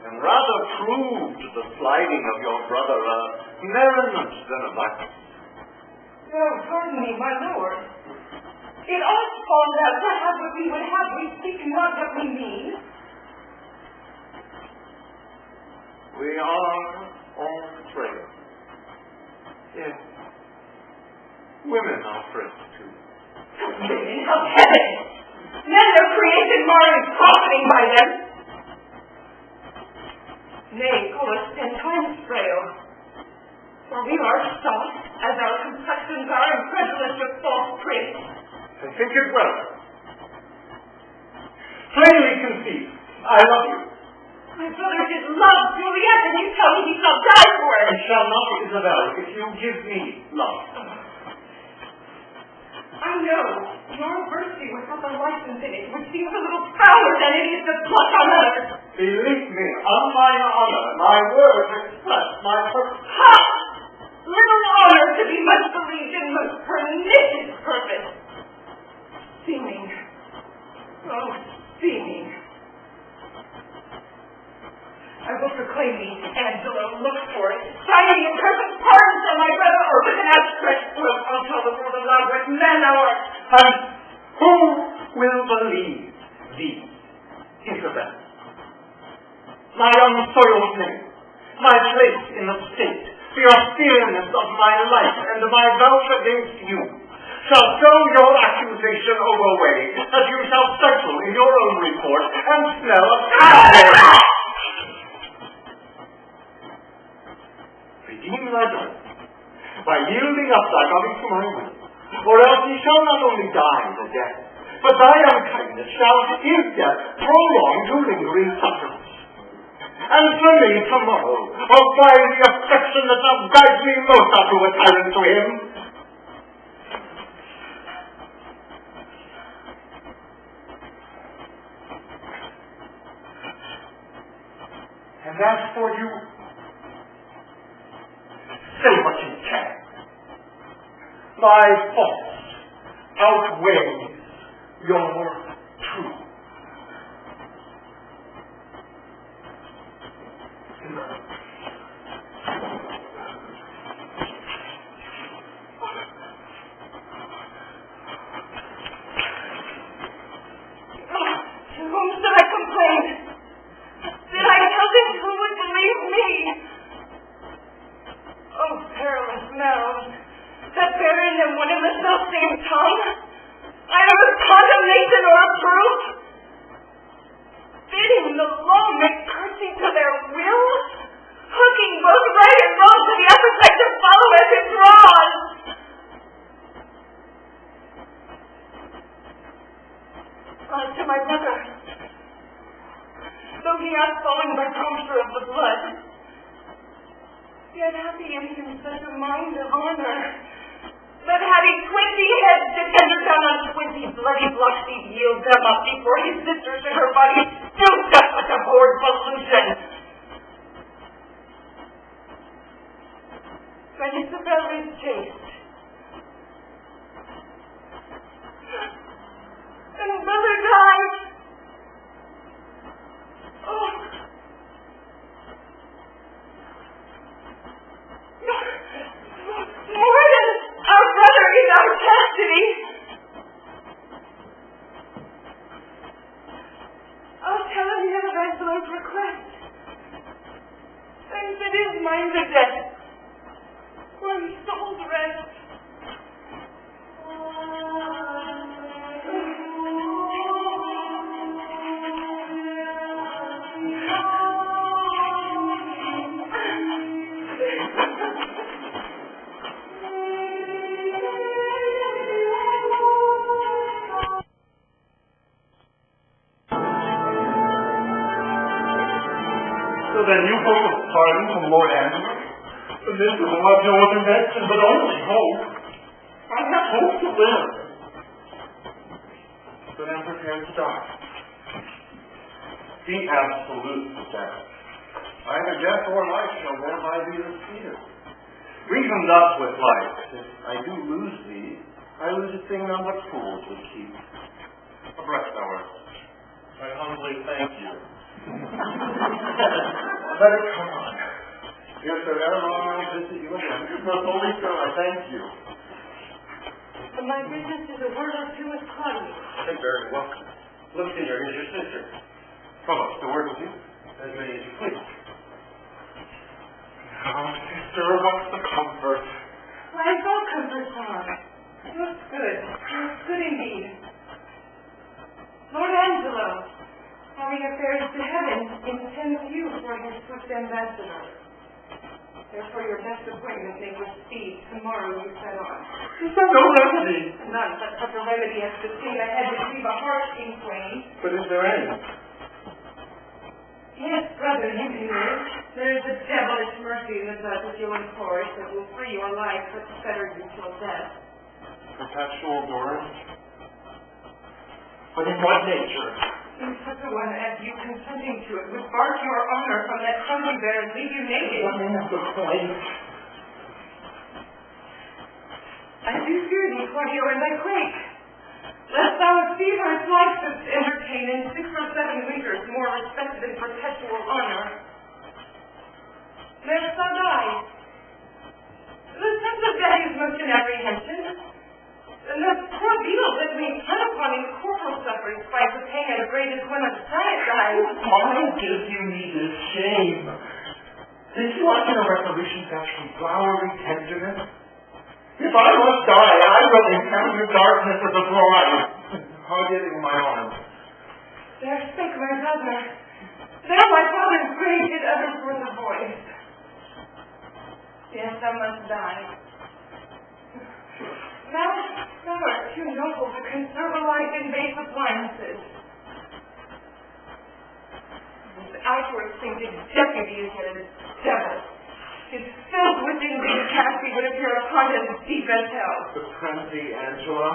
and rather proved the sliding of your brother a merriment than a vice. Oh, pardon me, my lord. It ought falls out to have what we would have. We speak not what we mean. We are all frail. Yes. Women are frail too. Women of heaven! Men of creation marring, profiting by them. Nay, call us 10 times frail. For we are soft, as our complexions are, and credulous of false praise. I think it well. Plainly conceived, I love you. My brother did love Juliet, and you tell me he shall die for it. I shall not, Isabel, if you give me love. I know your virtue would have a license in it, which seems a little prouder than it is to pluck on others. Believe me, on my honor, my words express my purpose. Ha! Little honor to be much believed in most pernicious purpose. Seeming. Oh, seeming. I will proclaim thee, Angelo, look for it, signing in perfect pardon for my brother, or with an outstretched throat, I'll tell the world aloud what man thou art. And who will believe thee, Isabel? My unsoiled name, my place in the state, the austereness of my life, and my vows against you, shall show your accusation overweigh, as you shall settle in your own report, and smell of coward. Redeem thy brother, by yielding up thy body to my will, or else he shall not only die the death, but thy unkindness shall his death prolong to lingering sufferance. And for me tomorrow, apply the affection that shall guide me most unto a tyrant to him. And as for you, say what you can. My faults outweigh your truth. To whom should I complain? Did I tell him who would believe me? Oh, perilous mouths, that bear in them one and the self-same tongue, either of condemnation or of proof, bidding the law make curtsy to their will, hooking both right and wrong to the appetite to follow as it draws. To my brother, though he hath fallen by puncture of the blood, yet hath he in him such a mind of honor, that had he 20 heads to tender down on 20 bloody blocks, he'd yield them up before his sister should her body stoop up like a board solution. But Isabel is chaste. And brother died. Oh. More than our brother is our chastity. I'll tell him his Angelo's request. And bid his mind to death, where his soul's rest. So then you hope of pardon from Lord Angelo? This will have no other mention, but only hope. I have hope to live. But I'm prepared to die. Be absolute with that. Either death or life shall thereby be repeated. Reason thus with life. If I do lose thee, I lose a thing none but fools would keep. Abreast thou art. I humbly thank you. Let it come on. If there ever long I visit you again, most holy sir, I thank you. But my business is a word or two with Claudia. I think very welcome. Look, senor, here's your sister. Provost, a word with you? As many as you please. Sister, what's the comfort? I saw comfort, Tom. It looks good. It looks good indeed. Lord Angelo, having affairs to heaven, intends you for his swift ambassador. Therefore, your best appointment may with speed. Tomorrow you set on. Is there no remedy? None, but such a remedy as to sting ahead would leave a heart in flame. But is there any? Yes, brother, you can live. There is a devilish mercy in the blood which you enforce that will free your life, but fetter you till death. Perpetual durance? But in what nature? In such a one as you consenting to it would bar your honor from that friendly bear and leave you naked. What is the point? I do fear thee, Claudio, and I quake. Lest thou a feverous life shouldst entertain in 6 or 7 winters more respected and perpetual honor. There shall die. The sense of that is much in apprehension. And the poor beetle that we fed upon in corporal suffering spite the pain as great as when a giant dies. Why gives you me this shame? Did you want a resolution that's from flowery tenderness? If I must die, I will encounter darkness as a bride, hug it in my arms. There spake my brother. There my father's grave did utter forth a voice. Yes, I must die. Thou art too noble to conserve a life in base appliances. His outward seemed deputy yet a devil. His filled with indignity would appear upon as deep as hell. The frenzy, Angela.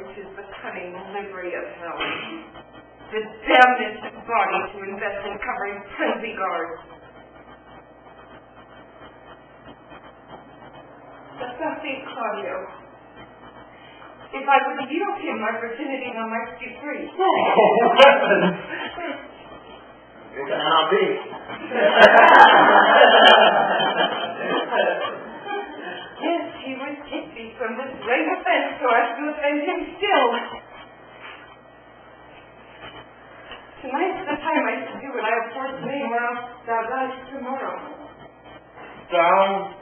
Which is the cunning livery of hell. The damnedest body to invest in covering frenzy guards. Dost thou think, Claudio, if I would yield him my virginity, thou mightst be free? Oh, heavens! It cannot be. Yes, he would take thee from this great offense so as to offend him still. Tonight's the time I should do what I have forced name, or else thou diest tomorrow. Thou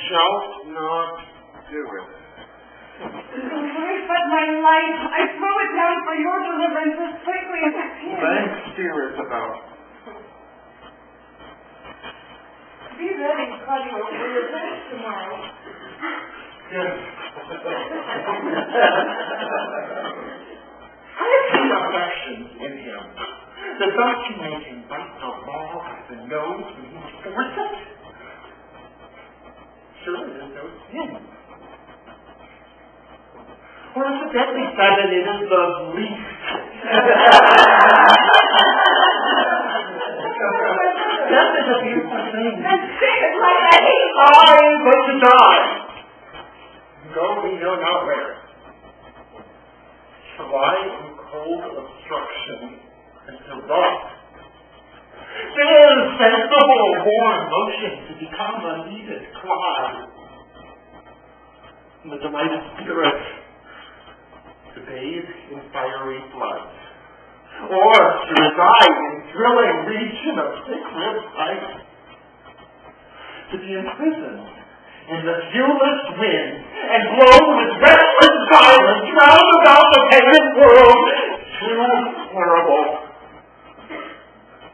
shalt not do it. But my life, I throw it down for your deliverance as quickly as I can. Thanks, dear Isabel. Be ready, Claudio, for your death tomorrow. Yes. I have seen affections in him. The thought you make him bite the law by the nose when he was forced it. Surely there's no sin. Or if the deadly seven, it is the least. Death is a beautiful thing. And say it like I hate. I am going to die. Go we know not where. To lie in cold obstruction until rot. Then sensible warm motion to become a needed cry. And the delighted spirit to bathe in fiery floods. Or to reside in thrilling region of thick-ribbed ice. To be imprisoned in the viewless wind and blown with restless violence round about the pagan world. Too horrible.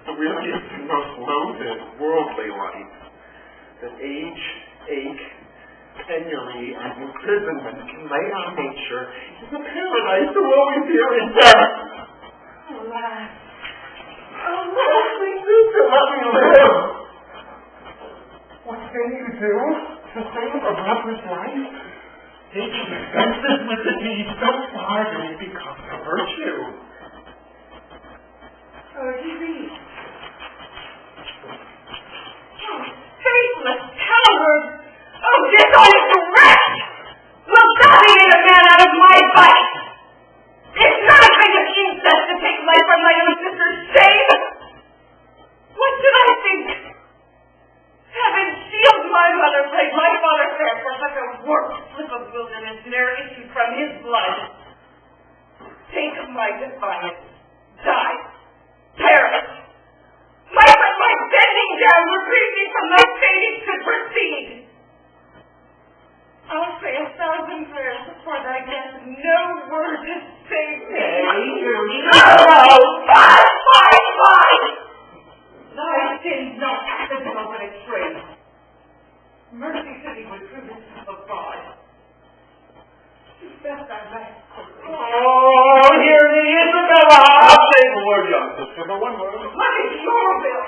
The weariest and most loathed worldly life that age, ache, penury, and imprisonment can lay on nature is a paradise to what we fear in death. Alas. Alas, we do to let me live. What can you do to save a brother's life? Nature dispenses with the deed so far that it becomes a virtue. Oh, disease. Oh, faithless coward! Oh, dishonest wretch! Wilt thou get a man out of my bite? It's not a kind of incest to take life from my own sister's shame! What should I think? Heaven shield my mother, played my father fair, for such a warped slip of wilderness ne'er issued from his blood. Think of my defiance. Die. Perish. My bending down, reprieve me from my fading to proceed. I'll say 1,000 prayers before thy death. No word has saved me. Fine! Thy sins no accidental but a trace. Mercy said he would prove himself of God. Do best I might quickly. Oh, hear me, Isabella! I'll say the word, young sister, but one word. What is your will?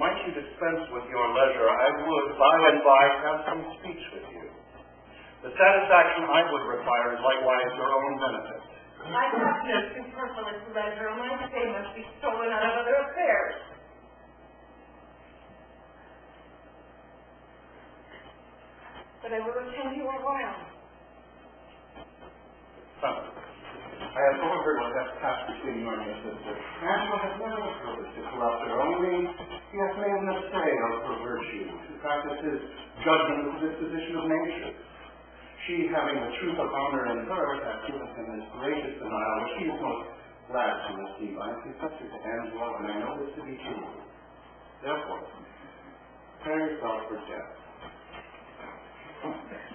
Might you dispense with your leisure, I would, by and by, have some speech with you. The satisfaction I would require is likewise your own benefit. I have no superfluous leisure. My stay must be stolen out of other affairs. But I will attend you a while. Son, I have overheard what has passed between you and your sister. Angela has never purposed to corrupt her, only he has made an essay of her virtue, to practice his judgment of the disposition of nature. She, having the truth of honor in her, has given him his greatest denial, which he is most glad to receive. I have confessed it to Angela, and I know this to be true. Therefore, prepare yourself for death.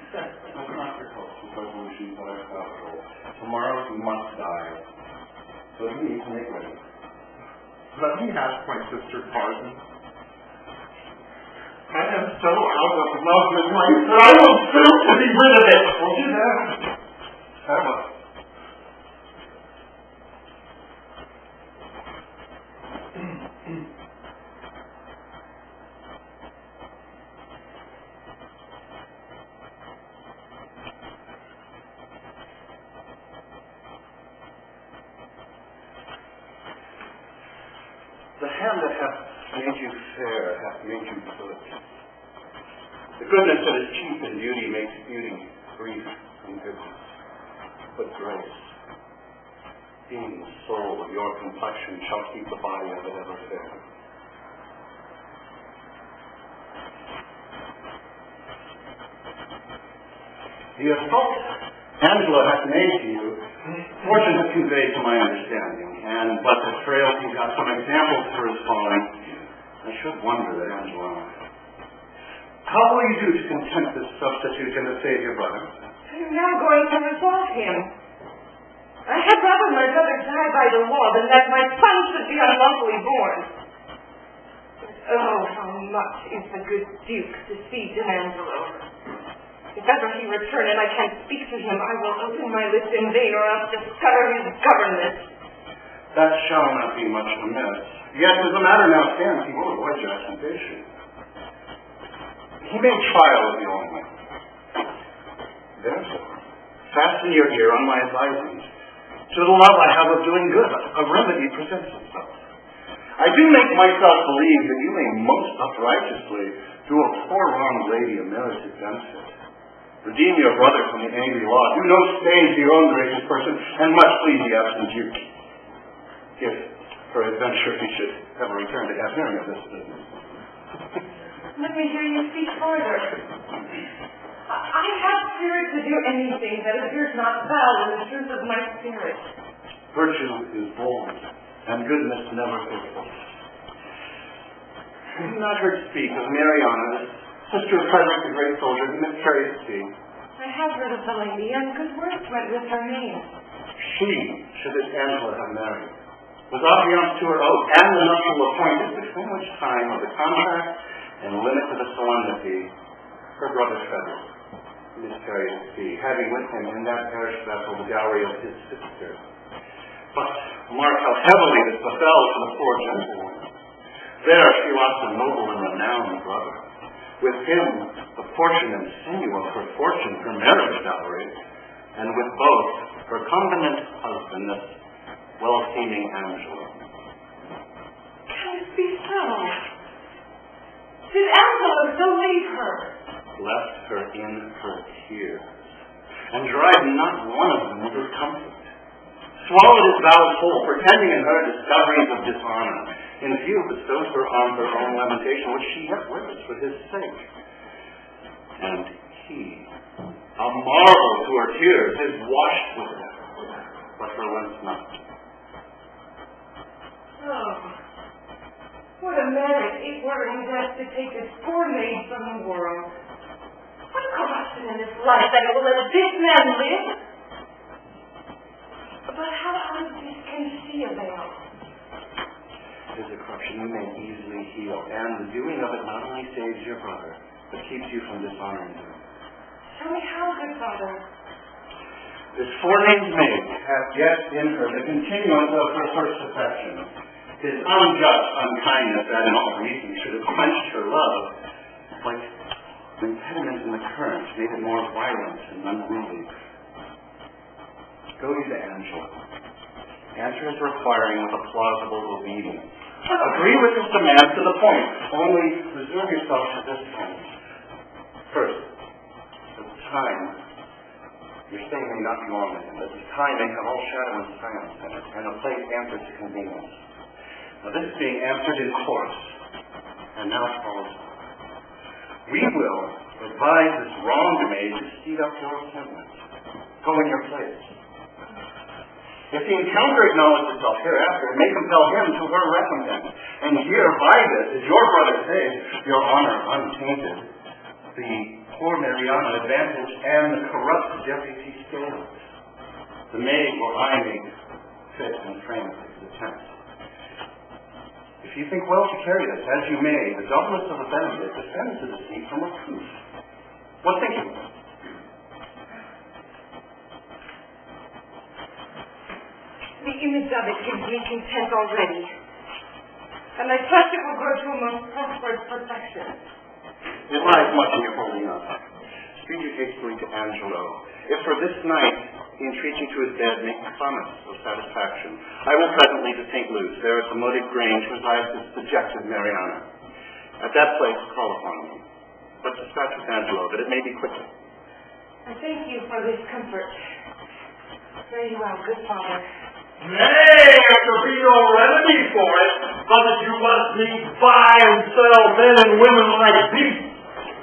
That's not your hopes and resolutions that are possible. Tomorrow you must die. So you need to make ready. Let me ask my sister pardon. I am so out of love with life that I will sue to be rid of it. Will you that? Emma. The hand that hath made you fair hath made you good. The goodness that is chief in beauty makes beauty brief and goodness. But grace, being the soul of your complexion, shall keep the body of it ever fair. The assault Angela hath made to you, fortune hath conveyed to my understanding, and but that frailty got some examples for his falling, I should wonder that Angela. How will you do to content this substitute and to save your brother? I am now going to resolve him. I had rather my brother die by the law than that my son should be unlawfully born. Oh, how much is the good Duke deceived in Angelo. If ever he return and I can't speak to him, I will open my lips in vain or else discover his governess. That shall not be much amiss. Yet, as the matter now stands, he will avoid your accusation. He made trial of the old man. Therefore, fasten your ear on my advisings. To the love I have of doing good, a remedy presents itself. I do make myself believe that you may most uprighteously do a poor wronged lady a merited benefit. Redeem your brother from the angry law. Do no stain to your own gracious person, and much please the absent Duke. If, peradventure, he should ever return to have hearing of this business. Let me hear you speak further. I have spirit to do anything that appears not foul in the truth of my spirit. Virtue is bold, and goodness never faithful. Have you not heard speak of Mariana, sister of Frederick the great soldier, who miscarried at sea? I have heard of the lady, and good words went with her name. She, should this Angela have married, was affianced to her oath and the nuptial appointed, between which time of the contract and limit to the solemnity, her brother Frederick miscarried at sea, having with him in that parish vessel the dowry of his sister. But mark how heavily this befell to the poor gentlewoman. There she lost a noble and renowned brother. With him, the portion and sinew of her fortune, her marriage dowry, and with both, her convenant husband, this well-seeming Angela. Can it be so? Did Angela so leave her? Left her in her tears, and dried not one of them with his comfort. Swallowed his vows whole, pretending in her discoveries of dishonor. In view bestowed her on her own lamentation, which she yet wears for his sake. And he, a marvel to her tears, is washed with her, but relents not. Oh, What a matter it were in death to take this poor maid from the world. What corruption in this life that it will let this man live? But how out of this can she avail? It is a corruption you may easily heal, and the doing of it not only saves your brother, but keeps you from dishonoring him. Show me how, good father. This forenamed maid hath yet in her the continuance of her first affection. His unjust unkindness that in all reason should have quenched her love, like an impediment in the current, made it more violent and unruly. Go you to Angela. Answer his requiring with a plausible obedience. Agree with his demand to the point. Only reserve yourself to this point. First, at the time, your stay may not be long with him, but the time may have all shadow and silence in it, and a place answered to convenience. Now this is being answered in course, and now follows. We will advise this wronged maid to speed up your sentence. Go in your place. If the encounter acknowledges itself hereafter, it may compel him to her recompense. And here, by this, is your brother saved, your honor untainted, the poor Mariana advantage, and the corrupt deputy scales. The maid will I make fit and framed for the tent. If you think well to carry this, as you may, the doubleness of the benefit descends to the seat from a proof. What think you? The image of it gives me content already, and I trust it will grow to a most prosperous perfection. It lies much in your holding up. Speed you hastily to Angelo. If for this night he entreats you to his bed, make a promise of satisfaction. I will presently to St. Luke's. There at the moated grange resides this dejected Mariana. At that place call upon me. But dispatch with Angelo, that it may be quickly. I thank you for this comfort. Fare you well, good father. Nay, if there be no remedy for it, but that you must needs buy and sell men and women like beasts,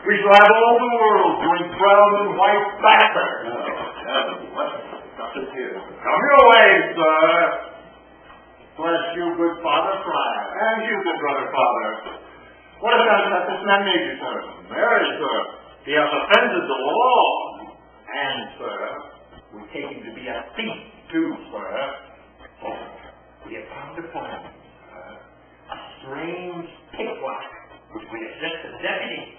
we shall have all the world drink brown and white batter. Oh, heaven, what stuff is here? Come your way, sir. Bless you, good Father Friar. And you, good brother father. What offense hath this man made you, sir? Marry, sir, he has offended the law. And, sir, we take him to be a thief, too, sir. Oh, we have found upon him a strange picklock, which we assist the deputy.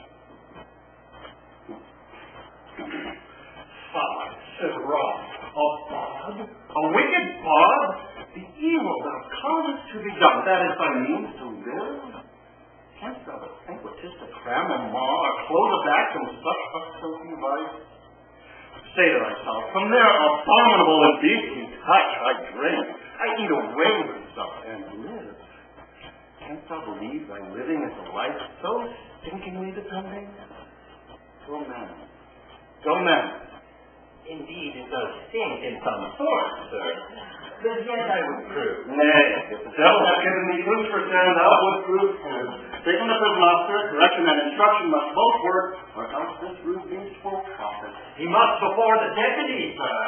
Father, said Rob, a bawd, a wicked bawd, the evil thou causest to be done, that is thy means to live? Canst thou but think what 'tis to cram a maw, or close a back from such a filthy vice? Say to thyself, from their abominable and beastly touch I drink, I eat away with stuff and live. Canst thou believe thy living is a life so stinkingly depending? Go man. Go man. Indeed, it does stink in some sort, sir. But yet I would prove. Nay, if the devil hath given thee food for sin, thou would prove him. Faithfulness of master, correction and instruction must both work, or else this rude beast will profit. He must before the deputy, sir.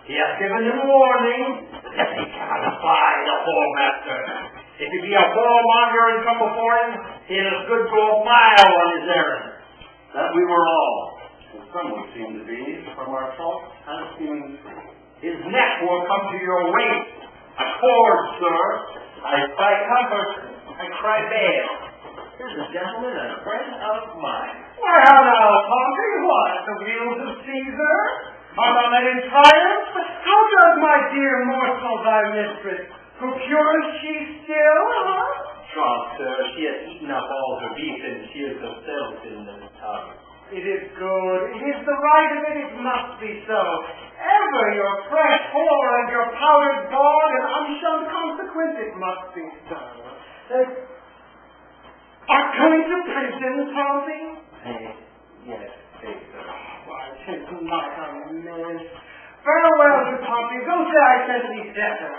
He hath given him warning. The deputy cannot abide a whoremaster. If he be a whoremonger and come before him, he is good to a mile on his errand. That we were all, and some would seem to be, from our faults and seeming free. His neck will come to your waist. A cord, sir. I cry comfort. I cry bail. Here's a gentleman and a friend of mine. Well now, Pompey, what? The wheels of Caesar? Are thou met in triumph? How does my dear morsel thy mistress? Procures she still, huh? Troth, sir, she has eaten up all her beef and she is herself in the tub. It is good. It is the right of it. It must be so. Ever your fresh whore and your powdered bawd, and unshunned consequence, it must be so. Art going to prison, Pompey? Yes, sir. Why, 'tis not amiss. Farewell, good Pompey. Go say I sent thee debtor.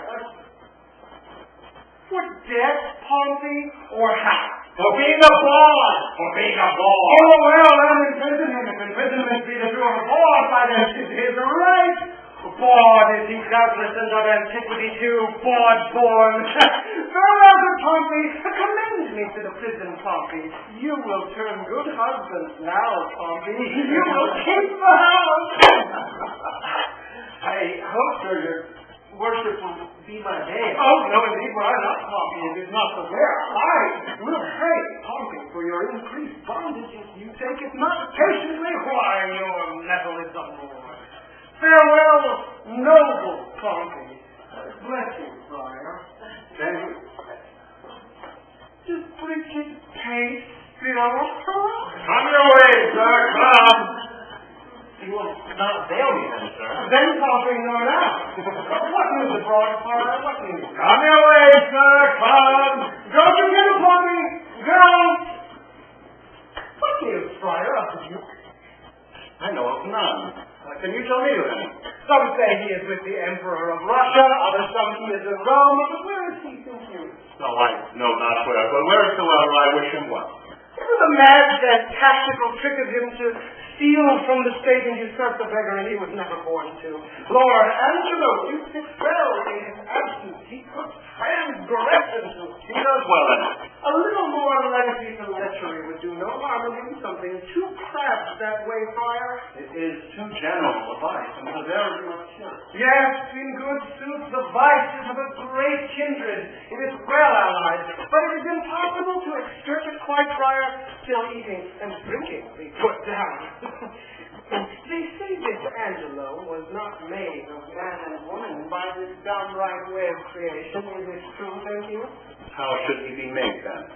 For debt, Pompey, or how? For being a bawd! For being a bawd! Oh, well, I'll imprison him. If imprisonment be the true of a bawd, by then 'tis his right. Bawd is he cognizant of antiquity too, bawd born. Farewell, good Pompey. Commend me to the prison, Pompey. You will turn good husband now, Pompey. You will keep the house. I hope, sir, your worship will be my man. Oh, no, indeed, were I not Pompey, it is not the wear. I will pay Pompey for your increased bondage if you take it not patiently. Why, your mettle is the more. Farewell, noble Pompey. Bless you, friar. Thank you. Just preach his pace, still. Come your way, sir, come. You will not avail me then, sir. Then Pompey, no now. What news abroad, friar? What news? Come your way, sir, come. Don't you get a Pompey? Go! What news, friar, of the Duke? I know of none. Can you tell me of any? Some say he is with the Emperor of Russia, others say he is in Rome, but where is he, think you? No, I know not where, but wheresoever I wish him well. It was a mad and tactical trick of him to steal from the state and usurp the beggar, and he was never born to. Lord Angelo used it well in his absence. He could transgress into it. He does well in it. A little more levity to lechery would do no harm in him. Something too crabbed that way, friar. It is too general a vice, and severity must cure. Yes, in good sooth, the vices of a great kindred. It is well allied, but it is impossible to extirpate quite, friar, till eating and drinking be put down. They say this Angelo was not made of man and woman by this downright way of creation. Is it true, think you? How should he be made, then?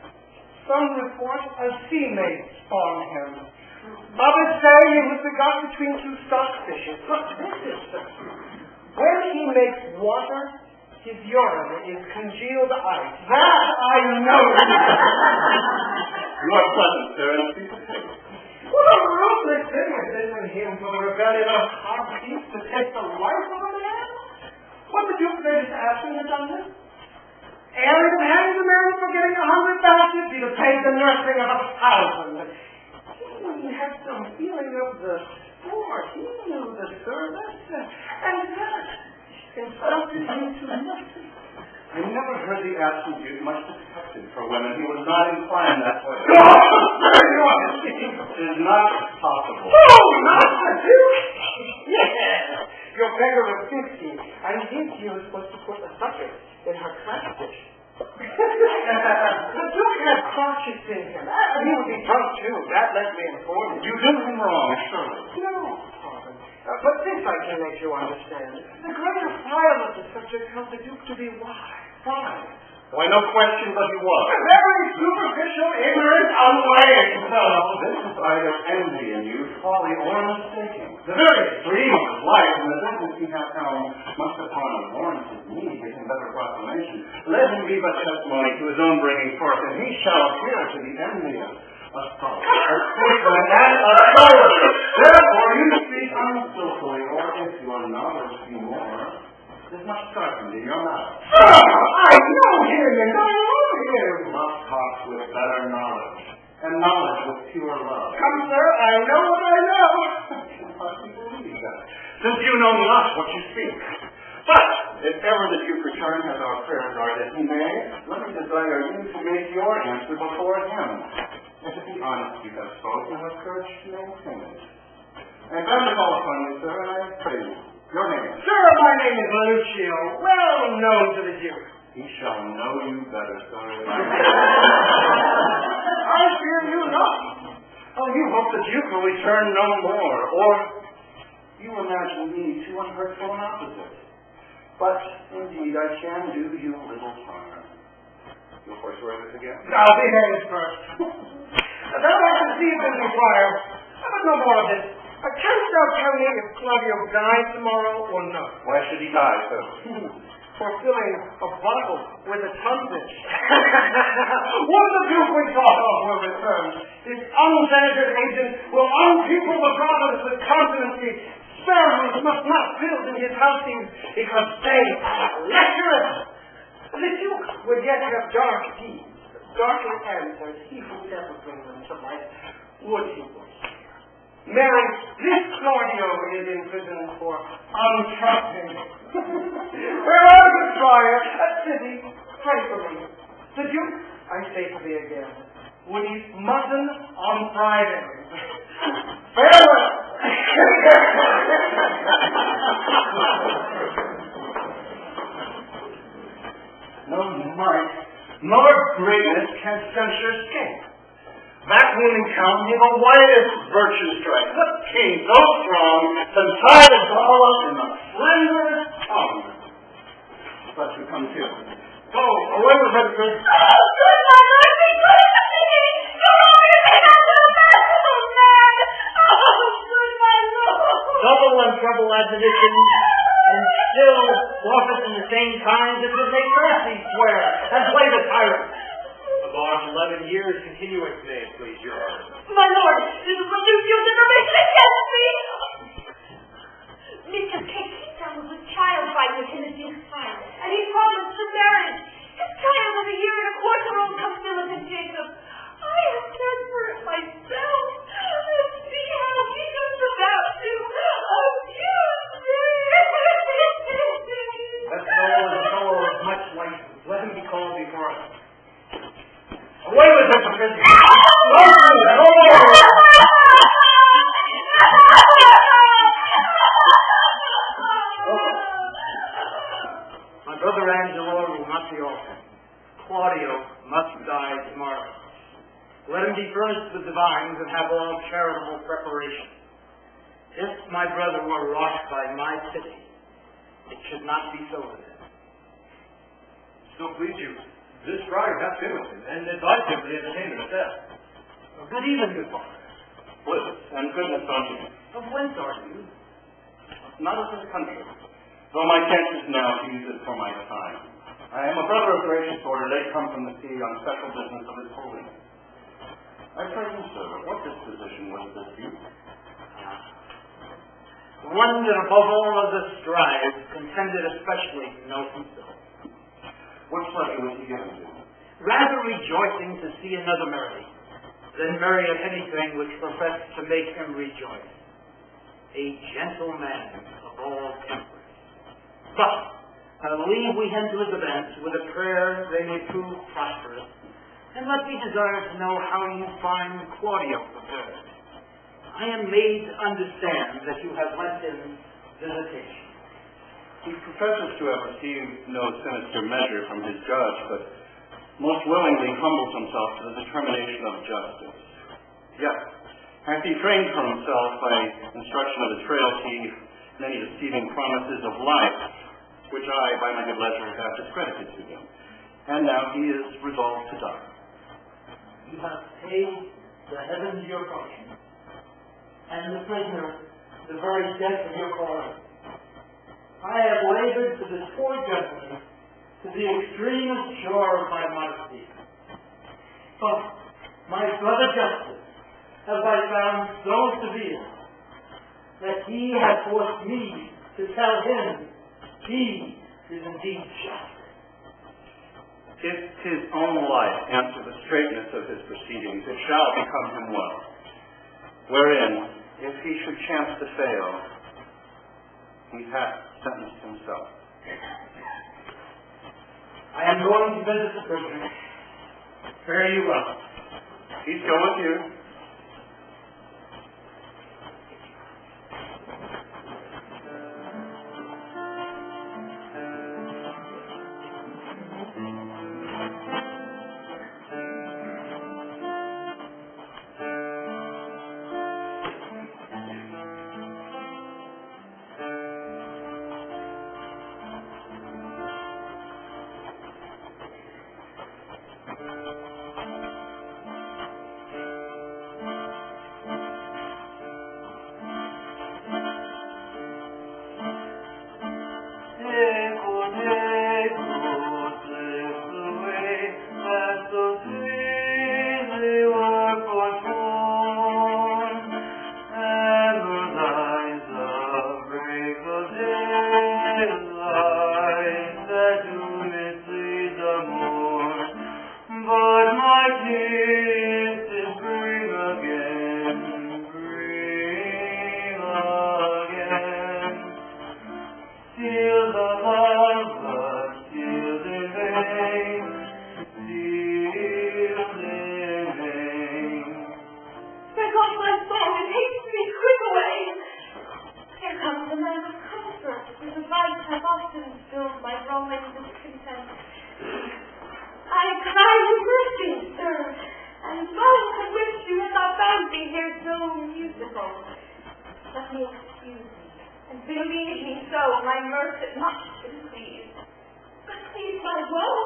Some report a sea maid spawned him. Others say he was begot between two stockfishes. But this is certain. When he makes water, his urine is congealed ice. That I know. You are pleasant, sir, and speak of taste. What a ruthless thing it is in him for the rebellion of hard beasts to take the life of a man? What the Duke made to ask him had done this? And to hang the man for getting 100 baskets, he'd have paid the nursing of 1,000. He had some feeling of the sport. He knew the service, and that insulted him to nothing. I never heard the absent Duke much detected for women. He was not inclined that way. It is not possible. Oh, not the Duke! Yes! Your beggar of 50, and his use was to put a sucker in her crash dish. The Duke had crotchets in him, and he would be drunk too. That let me inform you. You did him wrong, surely. No, pardon. But this I can make you understand. The greater file of the subject held the Duke to be wise. Why? Why, no question but he was. Very superficial, ignorant, unweighing. No, this is either envy in you, folly, or mistaking. The very extreme of his life and the business he hath held must upon a warrant his need, give him better proclamation. Let him be but testimony to his own bringing forth, and he shall appear to the envy of us all. A statesman and a soldier. Therefore you speak unskillfully, or if your knowledge be more, there's much certainty in your mouth. I know him, and I love him. You must talk with better knowledge, and knowledge with pure love. Come, sir, I know what I know. Must you believe that? Since you know not what you speak. But, if ever the Duke return as our prayers are that he may, let me desire you to make your answer before him. And to be honest, you have spoken, have courage to maintain it. And then to call upon you, sir, and I pray you. Your name? Sir, my name is Lucio, well known to the Duke. He shall know you better, sir. I fear you not. Oh, you hope the Duke will return no more, or you imagine me too unhurtful and opposite. But, indeed, I can do you little harm. You'll forswear this again? Now, behave first. Thou art deceived in me, friar. But no more of this. Canst thou tell me if Claudio dies tomorrow or not? Why should he die, sir? For filling a bottle with a tunfish. What the Duke we talk of will return. This unsenated agent will unpeople the province with continency. Sparrows must not build in his houses because they are lecherous. The Duke would yet have dark deeds, darker answers, he who never bring them to light. Would he? Mary, this Claudio is in prison for untrusting. Where are you, Friar? City, pray for me. The Duke, I say to thee again, would eat mutton on Friday. Farewell! No might nor greatness can censure escape. That woman count me the widest virtue strike. What king so strong can tie the gall in the slenderest tongue? But you come here. Go, away with it, Chris. Oh, good, my lord, be good to me! Come on, you may not do that, oh, man! Oh, good, my lord! Double and treble admonition, and still office in the same kind as would make Mercy swear, and play the tyrant. The bar of 11 years continuance, may it please your honor. My lord, Lucio never mentioned it against me! Mr. Kierst was with child fighting in the Duke's time, and he promised to marry. His child was a year and a quarter old come Philip and Jacob. I have cared for it myself. See how he comes about to abuse me. That fellow is a fellow of much license. Let him be called before us. Away with him, prisoner! No more! My brother Angelo will not be altered. Claudio must die tomorrow. Let him be furnished with divines and have all charitable preparation. If my brother were wrought by my pity, it should not be so with him. So please you, this friar hath been with him, and advised him for the entertainment of death. Good even, good father. Bliss and goodness on you. Of whence are you? Not of this country, though my chance is now to use it for my time. I am a brother of gracious order, late come from the sea on special business of his holiness. I pray you, sir, what disposition was this youth? One that above all others strives, contended especially to know himself. What pleasure was he given to? Rather rejoicing to see another merry, than merry at anything which professed to make him rejoice. A gentle man of all temperance. But leave we him to his events with a prayer they may prove prosperous, and let me desire to know how you find Claudio prepared. I am made to understand that you have lent him visitation. He professes to have received no sinister measure from his judge, but most willingly humbles himself to the determination of justice. Yet, hath he framed for himself by instruction of his frailty many deceiving promises of life, which I, by my good leisure, have discredited to him. And now he is resolved to die. You have paid the heavens your function, and the prisoner the very death of your calling. I have labored for this poor gentleman to the extremest shore of my modesty. But my brother justice have I found so severe that he has forced me to tell him he is indeed just. If his own life answer the straightness of his proceedings, it shall become him well. Wherein, if he should chance to fail, he hath sentenced himself. I am going to visit the prisoner. Fare you well. Peace go with you. The vice has often filled my growing discontent. I cry you mercy, sir, and most have wished you had not found me here so musical. Let me excuse me, and believe me so, my mirth not to please, but please my woe.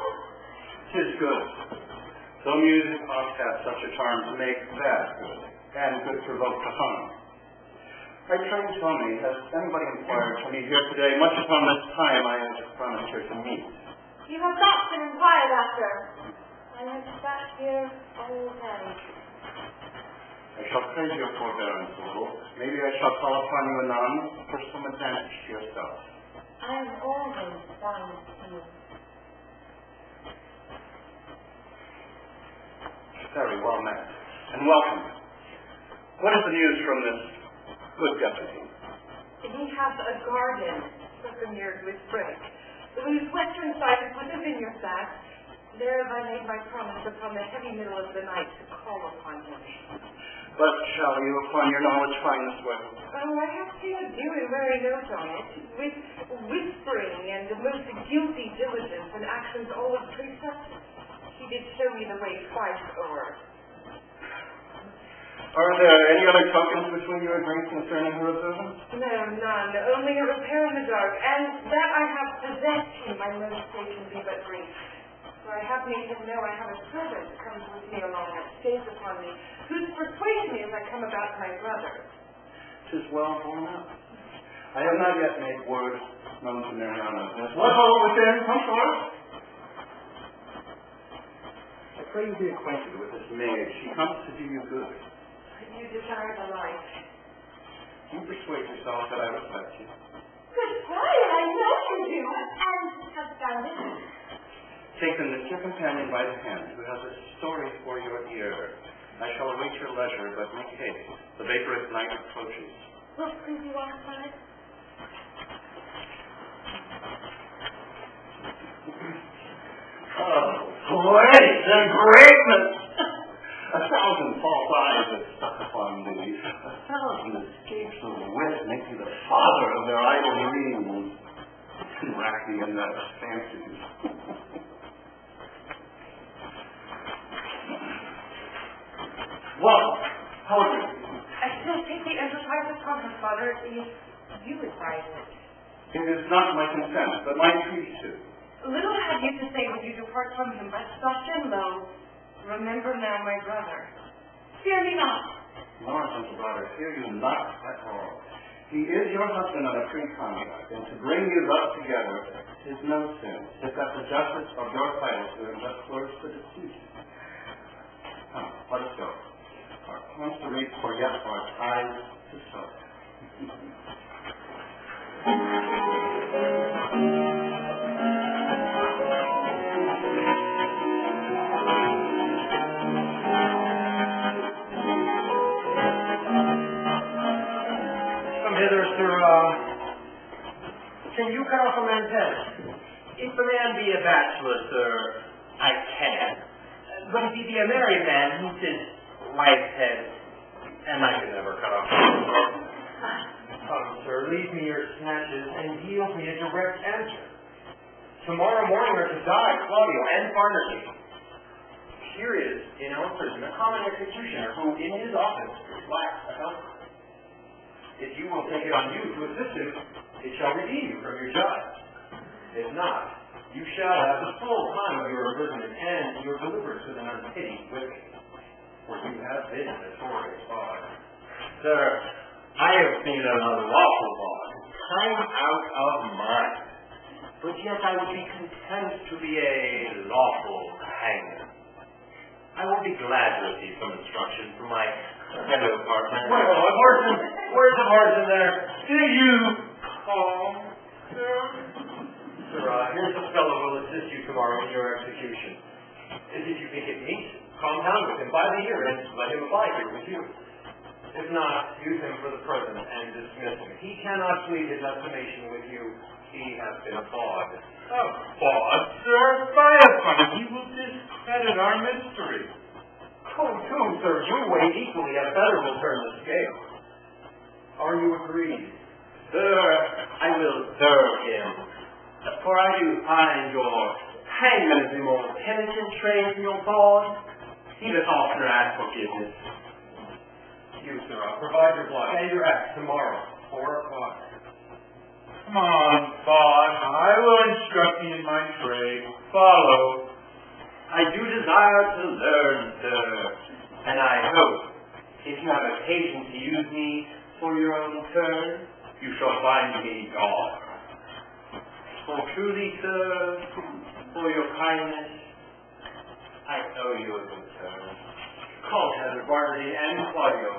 'Tis good. So music oft hath such a charm to make bad good, and good provoke to harm. I pray tell me, has anybody inquired for me here today, much upon this time I have promised her to meet? You have not been inquired after. I have sat here all day. I shall praise your forbearance a little. Maybe I shall call upon you anon for some advantage to yourself. I am always bound to you. Very well met, and welcome. What is the news from this good deputy? He has a garden circummered with brick, whose western side is with a vineyard back. There have I made my promise upon the heavy middle of the night to call upon him. But shall you upon your knowledge find this way? Oh, I have seen a due and wary note on it, with whispering and the most guilty diligence and actions all of precept. He did show me the way twice over. Are there any other tokens between you and me concerning her observance? No, none. Only a repair in the dark, and that I have possessed him, my most can be but brief. For I have made him know I have a servant comes with me along and stays upon me, whose persuasion is I come about my brother. 'Tis well borne out. I have not yet made word known to Mariana. What ho within? Come forth. I pray you be acquainted with this maid. She comes to do you good. You desire the light. You persuade yourself that I respect you. Good quiet, I know you do, and have found it. Take then this your companion by the hand, who has a story for your ear. I shall await your leisure, but make haste. The vaporous night approaches. Will please you outside? Oh, grace and greatness! 1,000 false eyes have stuck upon thee. 1,000 escapes of wit make thee the father of their idle dreams. And rack thee in their fancies. Well, how are you? I still take the enterprise upon her, Father, if you advise it. It is not my consent, but my entreaty to. Little have you to say when you depart from him, but soft and low, remember now my brother. Fear me not. Nor, gentle brother, fear you not at all. He is your husband on a free contract, and to bring you thus together is no sin, if that the justice of your title to him thus close the dispute. Come, let us go. Our hands to reach, for yet our eyes to soak. Hither, sir, can you cut off a man's head? If the man be a bachelor, sir, I can. But if he be a married man, he's his wife's head, and I can never cut off. Come, sir, leave me your snatches and yield me a direct answer. Tomorrow morning are to die Claudio and Barnaby. Here is, in our prison, a common executioner who, in his office, lacks a helper. If you will take it on you to assist him, it shall redeem you from your jibe. If not, you shall have the full time of your imprisonment and your deliverance with an unpitied whipping. For you have been a notorious bard. Sir, I have been an unlawful bond, time out of mind. But yet I would be content to be a lawful hanger. I will be glad to receive some instruction from my fellow partner. Words of Horton there. Do you call, sir? Sir, here's a fellow who will assist you tomorrow in your execution. If you think it meet, calm down with him by the ear and let him abide here with you. If not, use him for the present and dismiss him. He cannot plead his estimation with you. He has been a bawd. A bawd, sir? By upon it, he will discredit our mystery. Come, sir, your weight equally and better will turn the scale. Are you agreed? Sir, I will serve for I do find your hangman is the more penitent train from your board. He does often ask forgiveness. You, sir, I'll provide your blood and your axe tomorrow, 4 o'clock. Come on, boss. I will instruct you in my trade. Follow. I do desire to learn, sir, and I hope, if you have occasion to use me for your own turn, you shall find me God. For truly, sir, for your kindness, I owe you a good turn. Call Heather, Barnaby, and Claudio.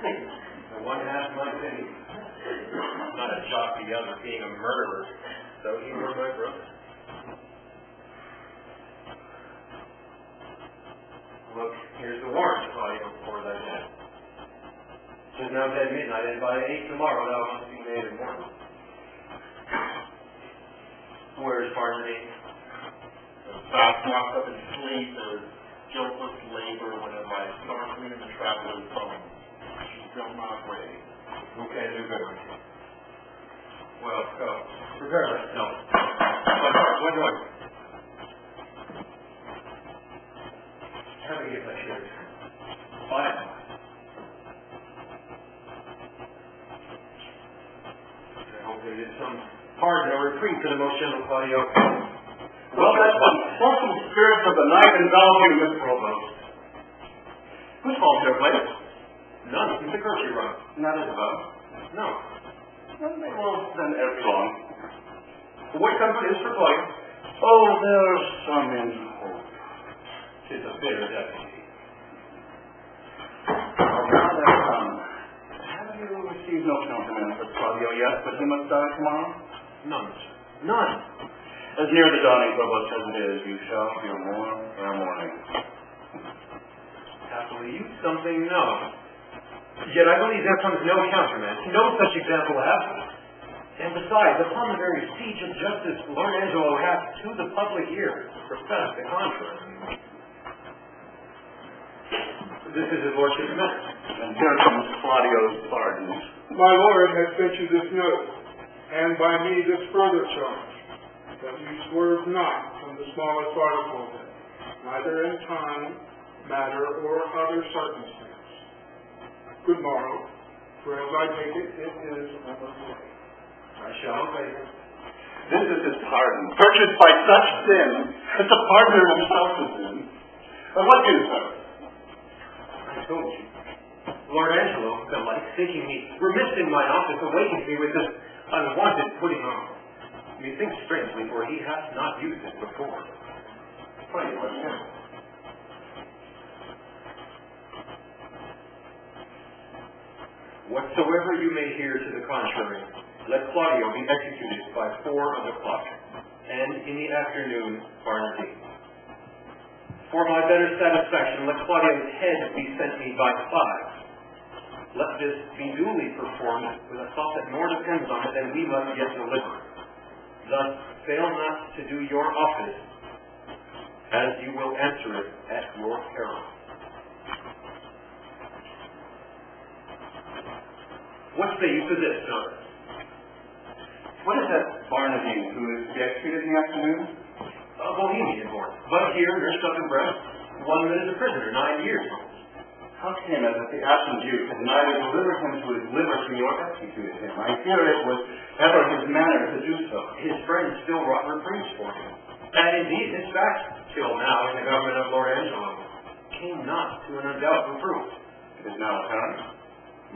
The one half my thing. Not a shock the other being a murderer, though he were my brother. Look, here's the warrant, Claudio, for thy death. It is now dead midnight, and by 8 tomorrow thou must be made immortal. Where is Barnaby? Fast locked up in sleep or guiltless labor whenever I start cleaning the traveler's phone. She's still not away. Okay, do good. Well, go. Prepare thyself. What doing? How do you get my shirt? Fine. I hope there is some pardon or reprieve for the most gentle Claudio. Well, that's one wholesome spirit of the night indulging Miss Provost. Whose fault here, Blake? None. It's the curfew run. Not Isabel. No. Well, they won't send every long. What comfort is for Claudio? Oh, there's some in hope. 'Tis a bitter deputy. Well, now that's done. Have you received no countenance of Claudio yet, but he must die tomorrow? None, sir. None. As near the dawning, Provost, as it is, you shall feel more ere morning. Happily you something know. Yet I believe there comes no countermand, no such example happens. And besides, upon the very siege of justice, Lord Angelo hath to the public ear professed the contrary. This is his lordship's message. And here comes Claudio's pardon. My lord has sent you this note, and by me this further charge, that you swerve not from the smallest article of it, neither in time, matter, or other circumstance. Good morrow, for as I take it, it is on the way. I shall obey him. This is his pardon, purchased by such sin that the pardoner himself is in. What do, sir? I told you. Lord Angelo, the like, thinking me remiss in my office, awakens me with this unwanted putting on. Methinks strangely, for he hath not used it before. Pray, what's him? Whatsoever you may hear to the contrary, let Claudio be executed by 4 of the clock, and in the afternoon, Barnaby. For my better satisfaction, let Claudio's head be sent me by 5. Let this be duly performed with a thought that more depends on it than we must yet deliver. Thus, fail not to do your office, as you will answer it at your peril. What say you to this, sir? What is that Barnaby who is to be executed in the afternoon? A Bohemian born, but here, nursed up and bred, one that is a prisoner, 9 years old. How came it that the absent Duke had neither delivered him to his liberty nor executed him? I fear it was ever his manner to do so. His friends still wrought reprieves for him. And indeed, his fact, till now in the government of Lord Angelo, came not to an undoubted proof. It is now apparent.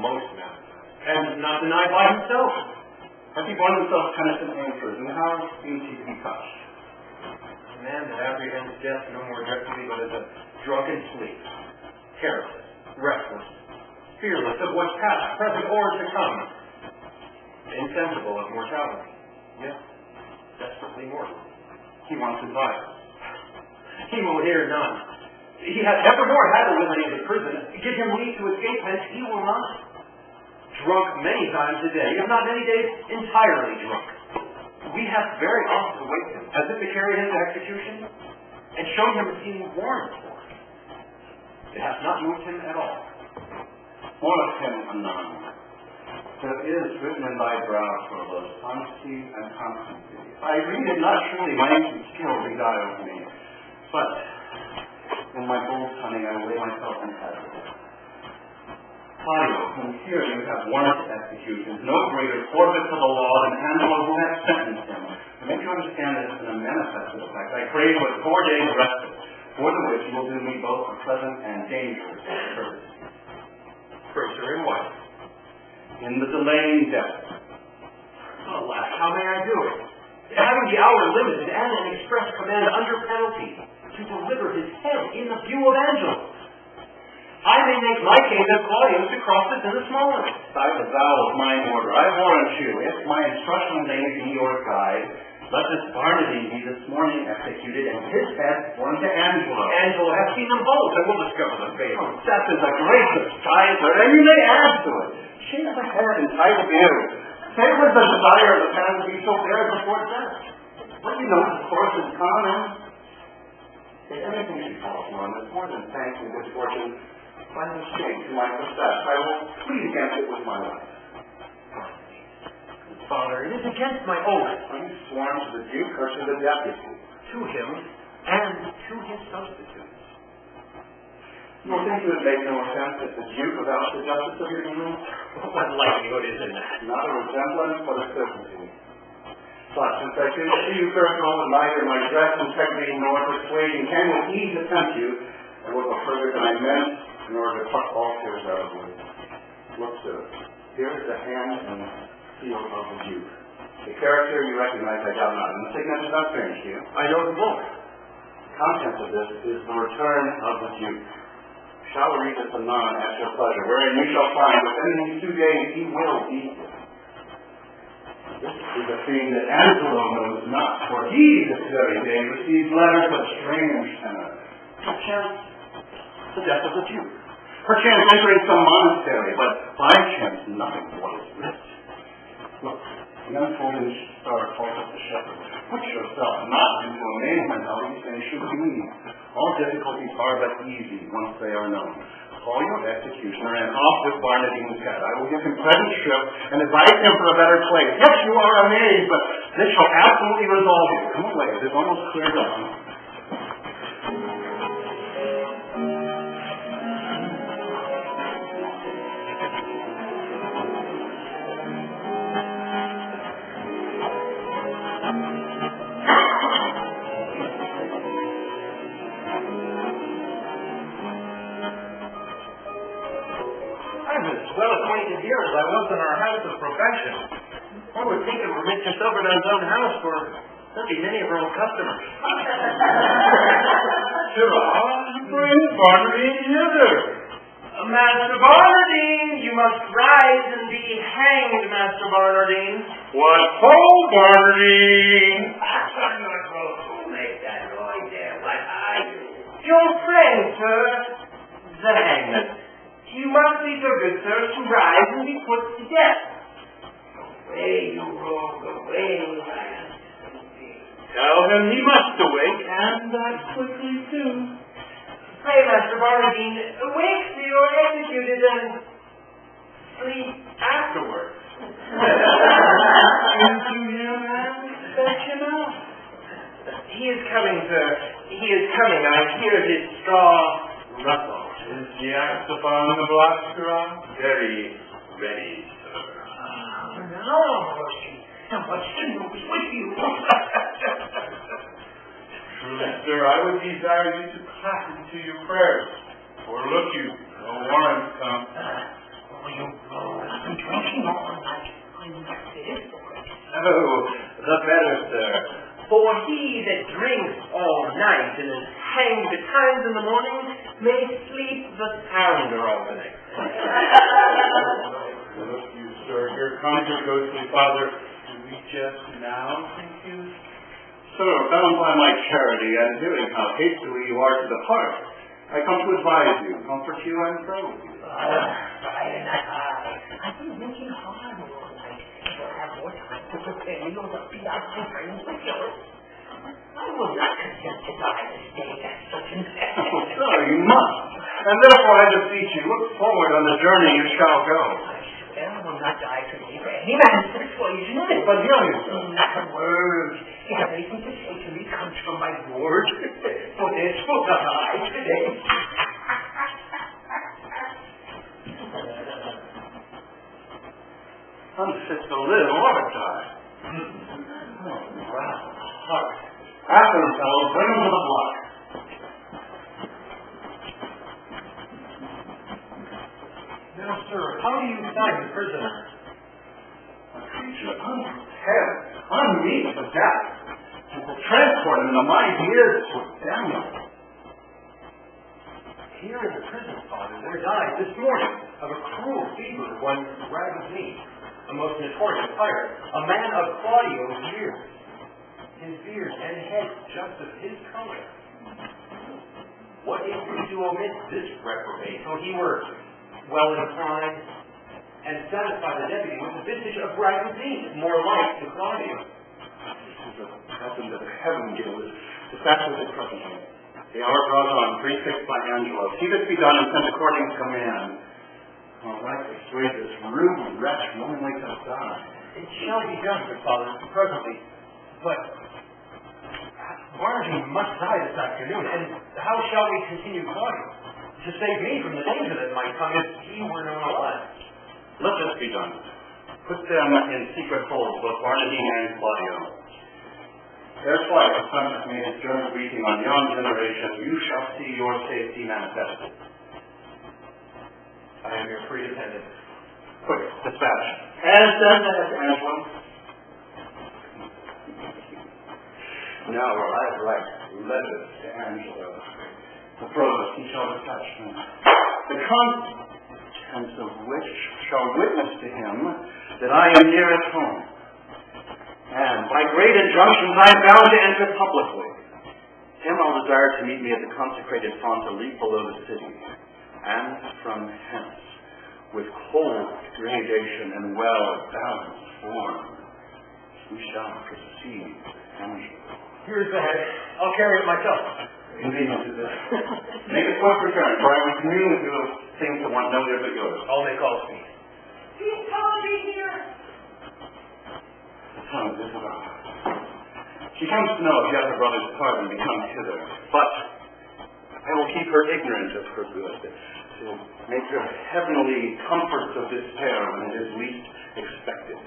Most manifest. And not denied by himself. Has he borne himself penitent in prison? How seems he to be touched? A man that apprehends death no more dreadfully but as a drunken sleep. Careless, reckless, fearless of what's past, present, or to come. Insensible of mortality. Yes, desperately mortal. He wants advice. He will hear none. He hath evermore had the liberty of the prison. Give him leave to escape hence, he will not. Drunk many times a day, if not many days entirely drunk. We have very often waked him, as if to carry him to execution, and shown him receiving warrants for it. It hath not moved him at all. More of him anon. There is written in thy brow, Provost, honesty and constancy. I read it not surely my ancient skill beguiles me, but in my bold cunning I weigh myself in hazard. Clio, whom here you have warrant to execution, no greater forfeit to the law than Angelo who hath sentenced him. To make you understand this in a manifest effect, I crave but 4 days respite, for the which you will do me both a present and dangerous service. Greater in what? In the delaying death. Alas, how may I do it? Having the hour limited and an express command under penalty to deliver his head in the view of Angelo. I may make my case as Claudius to cross this in the smaller. By the vow of mine order, I warrant you, if my instructions may be your guide, let this Barnaby be this morning executed and his head borne to Angelo. Angelo has seen them both and will discover the fate. Death is a great disguiser, and you may add to it. Shave the head and tie the beard. Say it was the desire of the man to be so fair before death. But you know his course is common. If anything should fall upon us, more than thanks and good fortune, by mistake to my success, I will plead against it with my life. Father, it is against my oath. Are you sworn to the Duke or to the deputy? To him and to his substitutes. You will think you would make no offense if the Duke without the justice of your dealings? What likelihood is in that? Not a resemblance, but a certainty. But since I can see you personal with neither my dress, integrity, nor persuasion can with ease attempt you, I will go further than I meant in order to pluck all fears out of you. Look, sir, here is the hand and seal of the Duke. The character you recognize, I doubt not, and the signet is not strange to you. I know the book. The contents of this is the return of the Duke. Shall read this anon at your pleasure, wherein you shall find within these 2 days he will be here. This is a thing that Angelo knows not, for he this very day received letters of strange tenor. Perchance the death of the Duke. Perchance entering some monastery, but by chance nothing of what is writ. Look, the unfolding star calls up the shepherd. Put yourself not into amazement how these things should be. All difficulties are but easy once they are known. Call your executioner and off with Barnadine's head. I will give him present ship and advise him for a better place. Yes, you are amazed, but this shall absolutely resolve you. Come away, it is almost cleared up. Well acquainted here as I was in our house of profession. One would think it were Mr. Silverdone's own house, for there'd be many of our own customers. Sirrah, bring Barnaby hither. Master Barnardine, you must rise and be hanged, Master Barnardine. What ho, Barnaby? I'm not supposed to make that noise there. What are you? Your friend, sir, the hangman. You must be so good, sir, to rise and be put to death. Away, you rogue, away, lad. Tell him he must awake, and that quickly too. Pray, Master Barnardine, awake so you're executed and sleep afterwards. Into him and fetch him out. He is coming, sir. He is coming. I hear his straw rustle. Is the axe upon the block, sirrah? Very ready, sir. Now, what signals with you? Truly, sir, I would desire you to clap into your prayers. For look you, no warrant come. You rogue, I've been drinking all night. I'm not fit for it. Oh, the better, sir. For he that drinks all night and is hanged betimes in the morning may sleep the sounder all the next day. Look you, sir, here comes your ghostly father. Do we just now think you? Sir, bound by my charity and hearing how hastily you are to depart, I come to advise you, comfort you, and pray with you. I've been working hard all night. You'll have more time to prepare your be out my friends with yours. I will not consent to die this day at such an Oh, sir, you must. And therefore I beseech you, look forward on the journey you shall go. I will not die for me, for any man's persuasion. But hear me, sir. Not a word. If you have anything to say to me, comes from my lord. For this will not I today. Unfit to live or die. Oh, wow. Hark. After him, fellows, bring him to the block. Now, sir, how do you find the prisoner? A creature unprepared, unmeet for death, and will transport him into my ears for damnable. Here in the prison, Father, there died this morning of a cruel fever one Raguzzini, a most notorious pirate, a man of Claudio's years. His beard and head just of his color. What if we to omit this reprobate till he were well inclined and satisfy the deputy with the visage of Raguzzini, more like to Claudio? This is a present that heaven gives. Dispatch with it presently. The hour draws on, 3 fixed by Angelo. See this be done and sent according to command. I'll like to persuade this rude wretch willingly to die. It shall be done, good father, presently. But Barnaby must die this afternoon, and how shall we continue Claudio? To save me from the danger that might come if he were not alive. Let this be done. Put them in secret holds, both Barnaby and Claudio. Their flight, the sun has made its journey greeting on yon generation. You shall see your safety manifested. I am your free attendant. Quick, dispatch. And send that to Angelo. Now will I write letters to Angelo. The provost, he shall dispatch them. The contents of which shall witness to him that I am near at home. And by great injunctions I am bound to enter publicly. Him I'll desire to meet me at the consecrated font a league below the city. And from hence, with cold gradation and well-balanced form, we shall proceed Angelo. Here's the head. I'll carry it myself. Convenient is this. Make a quick return, for I will commune with you of things that want no ear but yours. I'll make all speed. He's probably here. The tongue is Isabel. She comes to know if you have her brother's pardon and comes hither. But I will keep her ignorant of her good, to make her heavenly comforts of despair when it is least expected.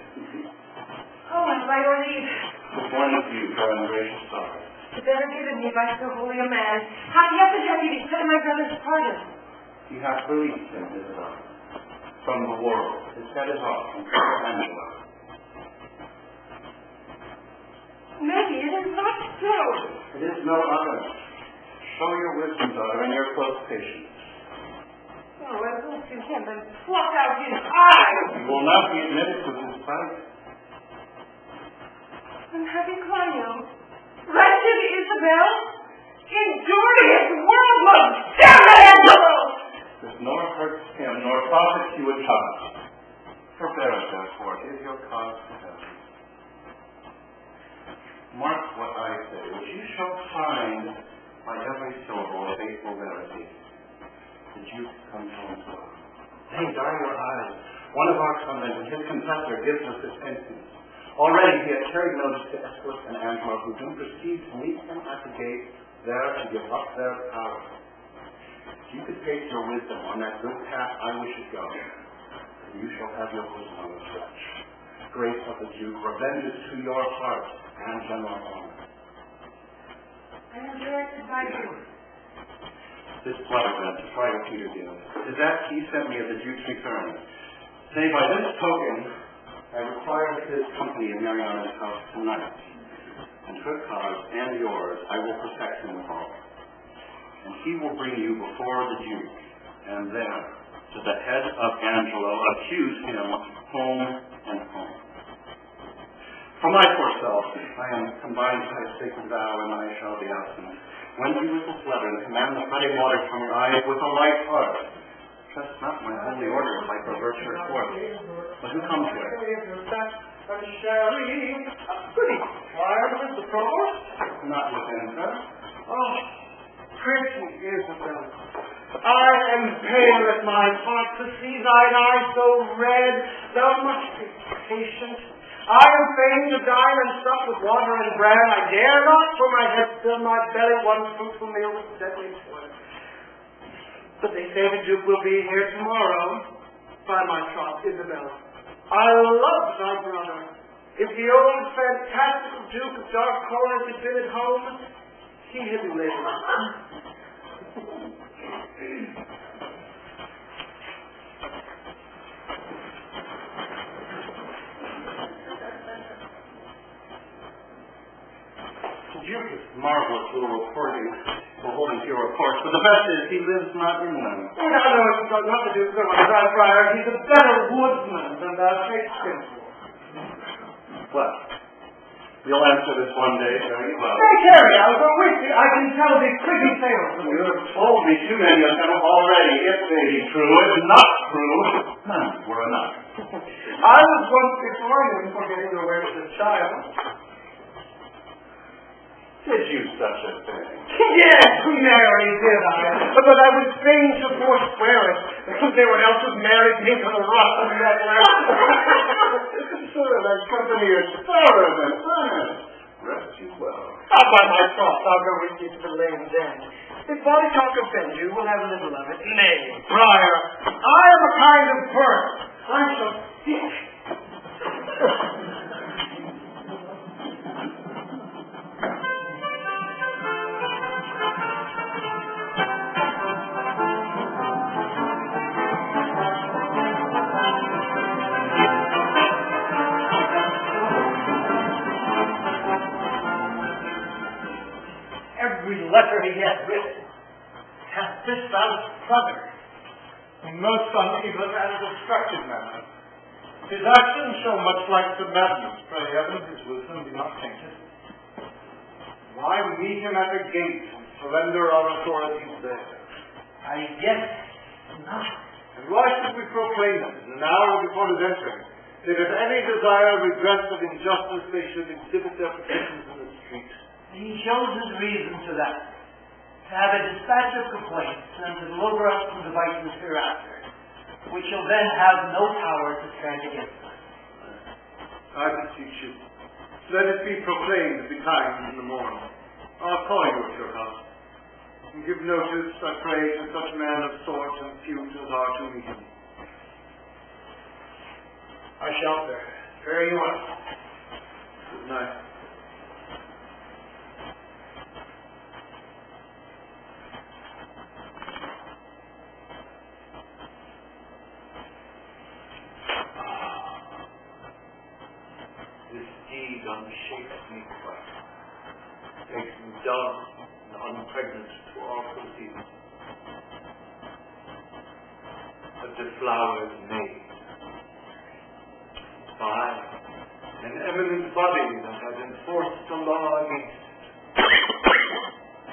Oh, and by your leave. With one of you, for ungracious sorrow. The better given me by so holy a man. How yet have you accepted my brother's pardon? He hath released him, Isabel, from the world. His head is off from Angelo. Maybe it is not so. It is no other. Show your wisdom, daughter, and your close patience. Oh, I will to him and pluck out his eyes. You will not be admitted to his sight. Unhappy Claudio, wretched Isabel, injurious worldling, damn it, Angelo! This nor hurts him, nor profits you a child. Forbear it, therefore, is your cause to heaven. Mark what I say, which you shall find by every syllable of faithful verity. The Duke comes home slow. Nay, dry your eyes. One of our convent, his confessor, gives us this instance. Already he had carried notice to Esther and Angelo, who do proceed to meet him at the gate, there to give up their power. If you could take your wisdom on that good path I wish it go, you shall have your wisdom on the stretch. Grace of the Duke, revenge is to your heart and general honor. I am directed by you. This letter then to Friar Peterville is that he sent me of the Duke's return. Say, by this token, I require his company in Mariana's house tonight, and her cause and yours I will protect him with all. And he will bring you before the Duke, and there, to the head of Angelo, accuse him home and home. For my poor self, I am combined by a sacred vow, and I shall be absent. When you with this letter and command the flooding waters from your eyes with a light heart, trust not my holy orders I pervert your course. But who comes here? Goody. Why, is the provost? Not within, sir. Oh, pretty Isabel. I am pale at my heart to see thine eye so red. Thou must be patient. I am fain to dine and sup with water and bran. I dare not, for my head fill my belly one fruitful meal with deadly toil. But they say the Duke will be here tomorrow. By my troth, Isabel, I love thy brother. If the old fantastical Duke of Dark Corners had been at home, he had lived. The Duke is marvelous little reporting for holding to your reports, but the best is he lives not in them. Oh, no, it's not the Duke of Dark Friar. He's a better woodsman than thou Shakespeare. Well, you'll answer this one day very well. Say, Terry, I'll go with you. I can tell thee pretty tales of You have told me too many of them already. If they be true, if not true, none were enough. I was once before him for getting away with a child. Did you such a thing? Yes, Mary, did I. But I was fain to forswear it. They would else have married me to the rough and meddler. Sir, that company is fairer than honest. Rest you well. How by my troth, I'll go with you to the lane then. If body talk offend you, we'll have a little of it. Nay, Friar, I am a kind of bird. I shall speak. Every letter he hath written hath this out brother, In most uneven and destructive manner. His actions show much like to madness. Pray heaven his wisdom be not tainted. Why meet him at the gate and surrender our authorities there? I guess not. And why should we proclaim it in an hour before his entering, that if any desire redress of injustice, they should exhibit their petitions in the street? He shows his reason to that. To have a dispatch of complaints and to deliver us from devices hereafter, which shall then have no power to stand against us. I beseech you, let it be proclaimed betimes in the morning. I'll call you at your house. And give notice, I pray, to such men of sort and feud as are to meet him. I shall, sir. Fare you well. Good night. This deed unshakes me quite, makes me dull and unpregnant to all proceedings. A deflowered maid, by an eminent body that has enforced the law against it.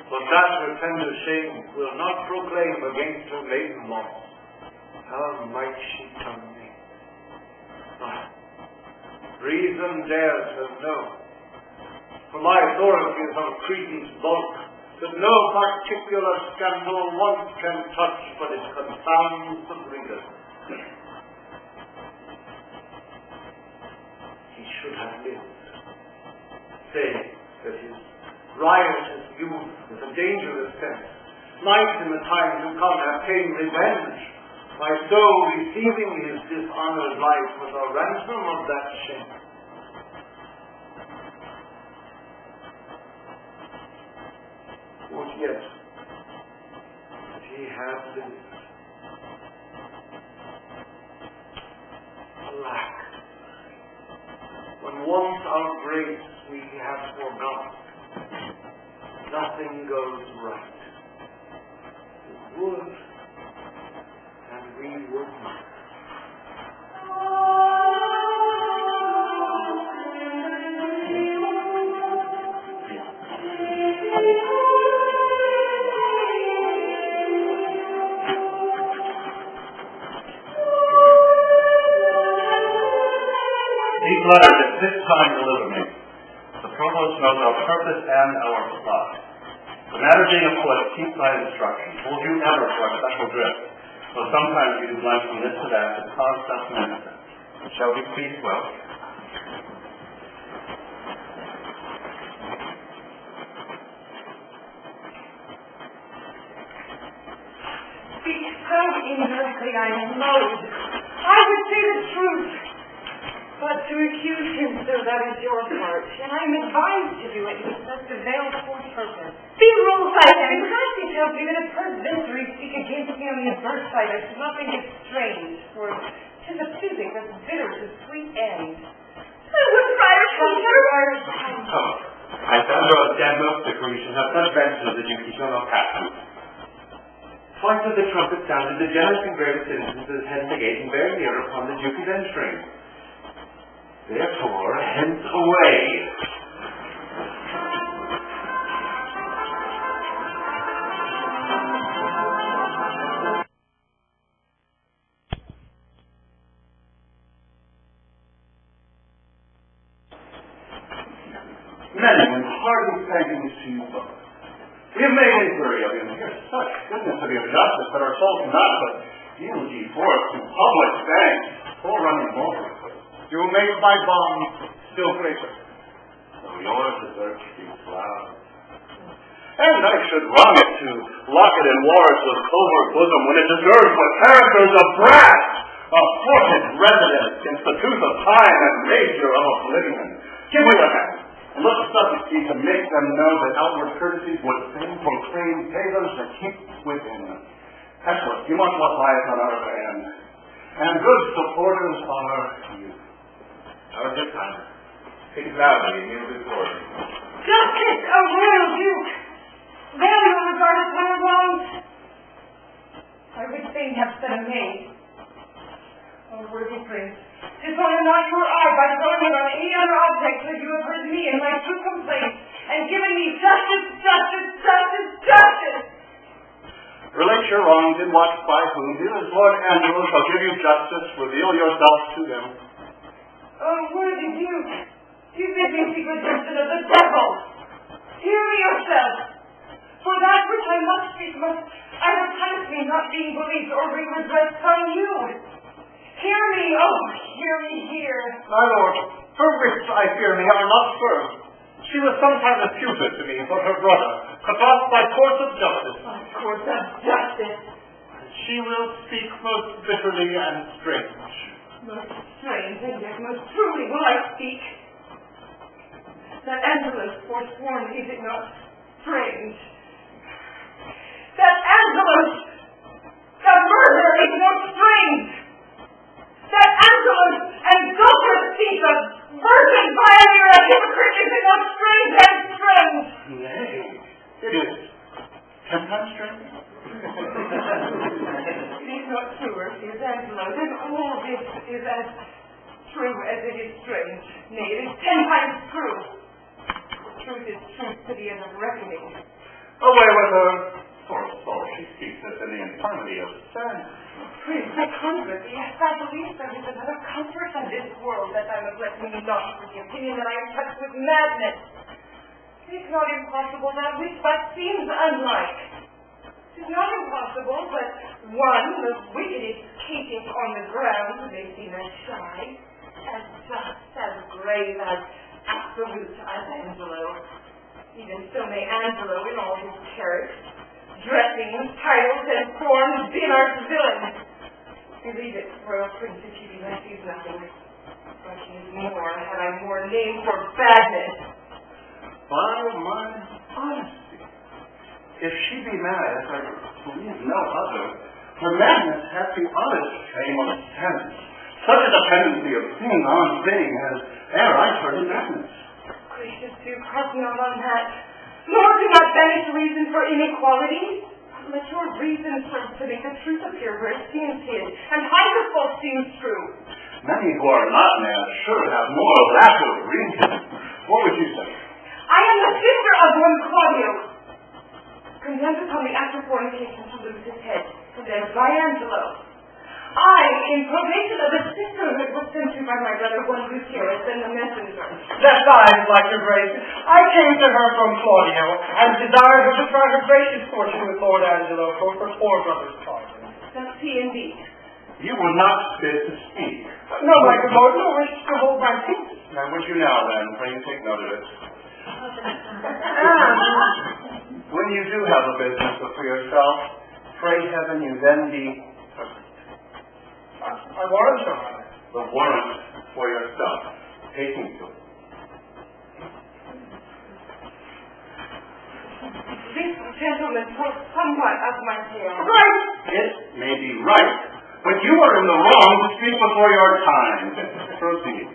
But that her tender shame will not proclaim against her maiden loss. How might she come me? Reason dares her no. For my authority is of credence bulk, that no particular scandal once can touch, but it confounds the breeder. He should have lived. Say that his riotous youth with a dangerous sense might in the time to come have taken revenge, by so receiving his dishonored life with a ransom of that shame. Would yet that he had lived. Alack, when once our grace we have forgot, nothing goes right. It would, and we would not. These letters at this time deliver me. The provost knows our purpose and our plot. The matter being afoot, keep thy instructions. Hold you ever for a special drift. For sometimes you do blank from this to that to cause self-manifest. It shall be pleased well. Speak so indirectly, I loathe. I would say the truth. But to accuse him, sir, that is your part. And I am advised to do it in such a veiled for purpose. Be ruled by him. Perhaps he tells me that if her adversary speak against me on the adverse side, I should not think it strange, for 'tis a physic that's bitter to sweet end. I would try to come her. Come. I found her a dead most sick where you should have such vengeance that you shall not pass them. Twice as the trumpet sounded, the generous and great citizens of head the gate and very near upon the Duke of entering. Therefore, hence away. Many and hearty thankings to you both. We have made inquiry of him. Here's such goodness of your justice that our souls cannot but yield ye forth to public thanks for running over. You will make my bond still greater. So yours deserves to be loud. And I should wrong it to lock it in wars with covert bosom when it deserves what characters of brass, a forted resident against the tooth of time and rager of oblivion. Give me your hand, and let the subject be to make them know that outward courtesies would fain proclaim favors that keep within. Excellent, you must what lies on our hand, and good supporters are you. Our good time. Speak loudly in your good word. Justice, O royal duke! There you regard upon our wrongs. I would fain have said a maid. O worthy prince, dishonor not your eye by throwing it on any other object till you have heard me in my true complaint, and given me justice, justice, justice, justice! Relate your wrongs in watch by whom, dear as Lord Angelo shall give you justice, reveal yourself to them. Oh, worthy duke, you bid me speak with Kierst of the devil. Hear me yourself, for that which I must speak must either punish me not being believed or bring redress from you. Hear me, oh, hear me here. My lord, her wits, I fear me, are not firm. She was sometimes imputed to me for her brother, cut off by course of justice. By course of justice. She will speak most bitterly and strange. Most strange, and yet most truly will I speak. That Angelo's forsworn, is it not strange? That Angelo's, the murder, is not strange. That Angelo's and Gopher's piece of virgin violator and hypocrite, is it not strange and strange? Nay, it is 10 times strange. It is not truer, is Angelo, then all this is as true as it is strange. Nay, it is 10 times true. Truth is truth to the end of reckoning. Away with her. Poor soul, she speaks as in the infirmity of sense. Prince, a comfort, yes, I believe there is another comfort in this world that I must let me not with the opinion that I am touched with madness. It is not impossible that which but seems unlike. It is not impossible, but one, the wickedest caitiff on the ground, may seem as shy, as just, as grave, as absolute as Angelo. Even so may Angelo in all his carrots, dressings, titles, and forms, Dinar's villain. Believe it, royal prince, if you do not use nothing. But he is more, had I more name for badness. By my honesty, if she be mad, as I believe no other, her madness hath the honest fame of sense. Such a dependency of thing on thing as e'er I heard in madness. Gracious Duke, harp not on that. Nor do not banish reason for inequality. Let your reason serve to make the truth appear where it seems hid, and hide the false seems true. Many who are not mad should have more lack of reason. What would you say? I am the sister of one Claudio, condemned upon the act of fornication to lose his head, condemned by Angelo. I, in probation of a sisterhood, was sent to by my brother, one Lucio, as then the messenger. That dies, like your grace. I came to her from Claudio, and desired her to try her gracious fortune with Lord Angelo for her poor brother's pardon. Does he indeed? You were not fit to speak. No, my good lord, no wish to hold my peace. I wish you now, then, pray you take note of it. When you do have a business for yourself, pray heaven you then be present. I warrant so, my lord. The warrant for yourself. Taking to it. This gentleman talks somewhat of my tale. Right! It may be right, but you are in the wrong to speak before your time. Proceed.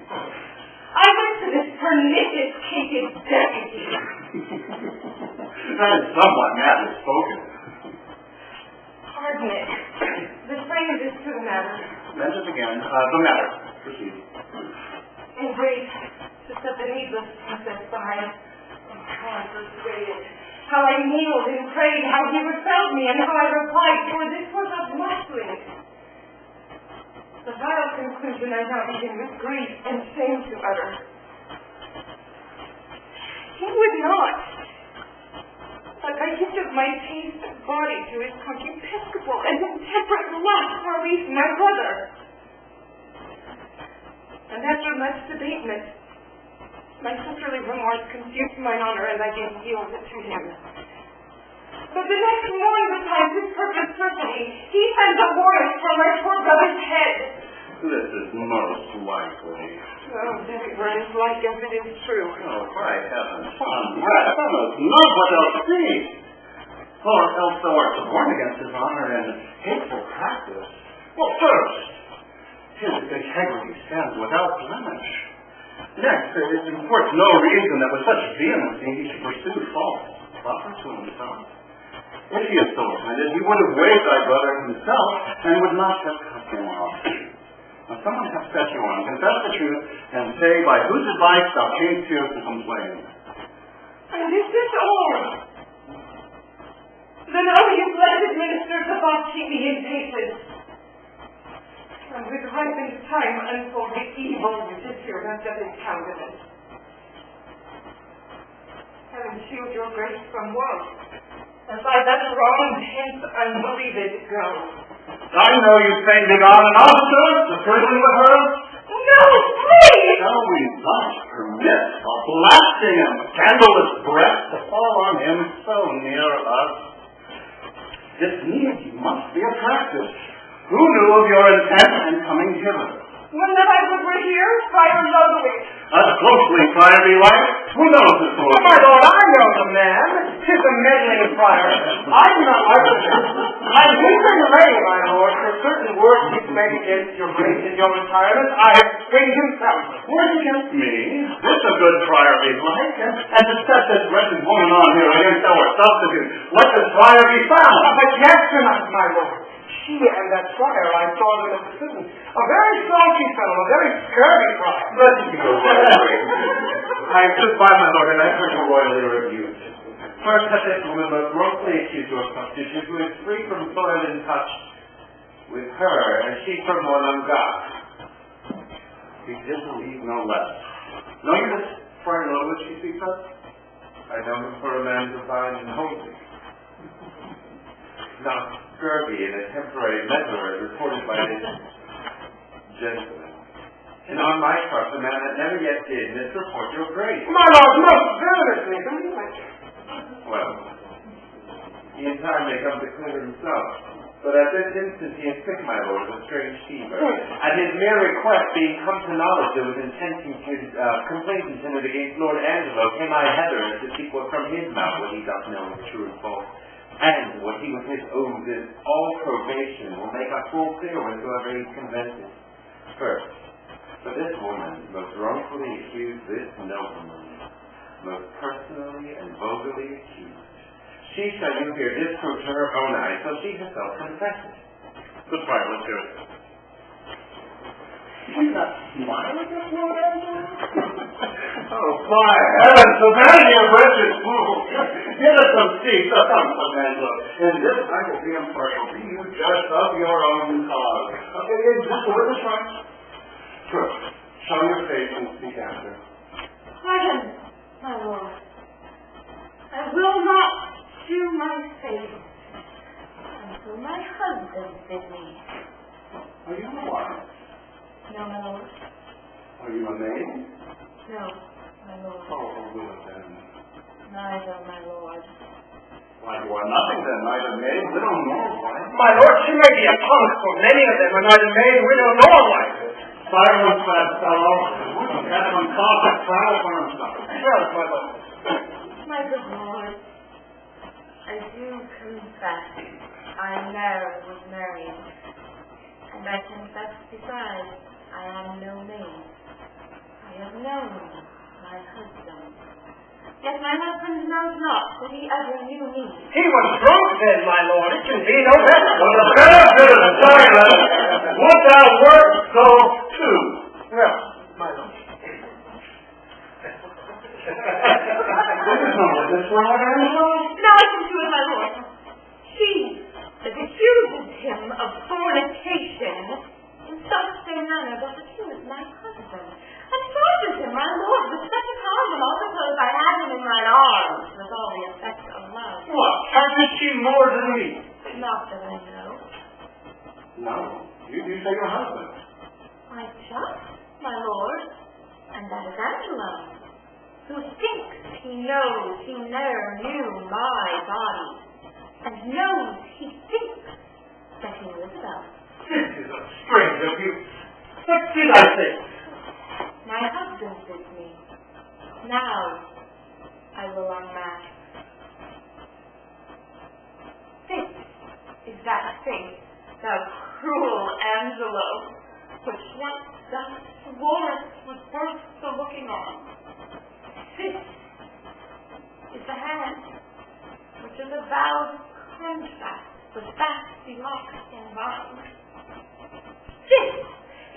I went to this pernicious cated deputy. That is somewhat madly spoken. Pardon it. The frame of this to the matter. Mention again. The matter. Proceed. In brief, to set the needless process behind, and how I persuaded, how I kneeled and prayed, how he repelled me, and how I replied, for this was of lastly. The vile conclusion I now begin with grief and shame to utter. He would not, but by gift of my taste and body to his concupiscible and intemperate lust for Reese, my brother. And after much debatement, my sisterly remorse confused mine honor, and I did yield it to him. But the next morning, besides his perfect certainty, he sends a warrant for my poor brother's head. This is most likely. Oh, Denver is like as it is true. Oh, by heaven, John, rest, I must know what else see. Or else thou art to warn against his honor and hateful practice. Well, first, his integrity stands without blemish. Next, it imports no reason that with such vehemency he should pursue false proper to himself. If he is so offended, he would have waived thy brother himself and would not have cut him off. Now, someone has set you on. Confess the truth and say by whose advice thou camest here to complain. And is this all? Then how you blessed ministers of our TV and patience, and with ripened time unfold the evil which is here not just in countenance. Heaven shield your grace from woe, as I that wrong hence unbelieved go. I know you say begone an officer to prison with her. No, please! Shall we thus permit a blasting and scandalous breath to fall on him so near us? This need must be a practice. Who knew of your intent in coming hither? When that I would rehear, Friar Ludwig. As closely, Friar belike. Who knows this boy? Oh, my lord, I know the man. 'Tis a meddling friar. I do not like him. And he can lay, my lord, for certain words he's made against your grace in your retirement. I have swayed himself. Words against me? This a good friar belike, and to set this wretched woman on here against our substitute. Let this friar be found. But yesternight, my lord, she and that friar, I saw them at the prison. A very saucy fellow, a very scurvy friar. Let me go. I am just by my lord, and I heard you royally reviewed. First, that this woman most grossly accused your substitute, who is free from soil in touch with her, and she from Morlunga. We disbelieve no less. Know you this Friar Ludwig she speaks of? I know him for a man divine and holy. Not scurvy and a temporary measure as reported by this gentleman. And on my part, the man that never yet did misreport your grace. My lord, most villainously, believe me. Well, he in time may come to clear himself. But at this instant he is sick, my lord, of a strange fever. At his mere request being come to knowledge there was complaint intended against Lord Angelo, came I hither to seek what from his mouth what he doth know is true and false. And what he with his oaths is all probation will make us full clear whensoever he convented. First, for this woman most wrongfully accused this nobleman, most personally and vulgarly accused. She shall you hear disprove to her own eyes, so she herself confesses. Good friar, let's hear it. She's not smiling at Lord Angelo? Oh, by heavens, the vanity of wretched fool! Give us some seats, some Angelo. In this I will be impartial. Be you judge of your own cause. Okay, just the witness right. First, show your face and speak after. Pardon, my lord. I will not shew my face until my husband bid me. Are you a wife? No, my lord. Are you a maid? No, my lord. Oh, well then. Neither, my lord. Why, you are nothing then, neither maid, widow, nor wife. My lord, she may be a punk, for many of them are neither maid, widow, nor wife. Silence, that fellow. That's one cause of trial for himself. Yes, my lord. My good lord, I do confess I never was married, and I confess besides I am no maid. I have known my husband. Yet my husband knows not that he ever knew me. He was drunk then, my lord. It can be no better. Well, the benefit of silence, would thou work so too? Well, my lord. This Lord Angelo? Now I can do it, my lord. She that accuses him of fornication in such a manner doth accuse my husband, and charges him, my lord, with such a cause, and all suppose I had him in mine arms with all the effect of love. What? Charges she more than me? Not that I know. No. You say your husband. I just, my lord, and that is Angelo, who thinks he knows he never knew my body, and knows he thinks that he lives about. This is a strange abuse. What did I say? My husband bids me. Now I will unmask. This is that face, thou cruel Angelo, which once thou sworest was worth the looking on. This is the hand, which is a vowed contract with fast be locked and bound. This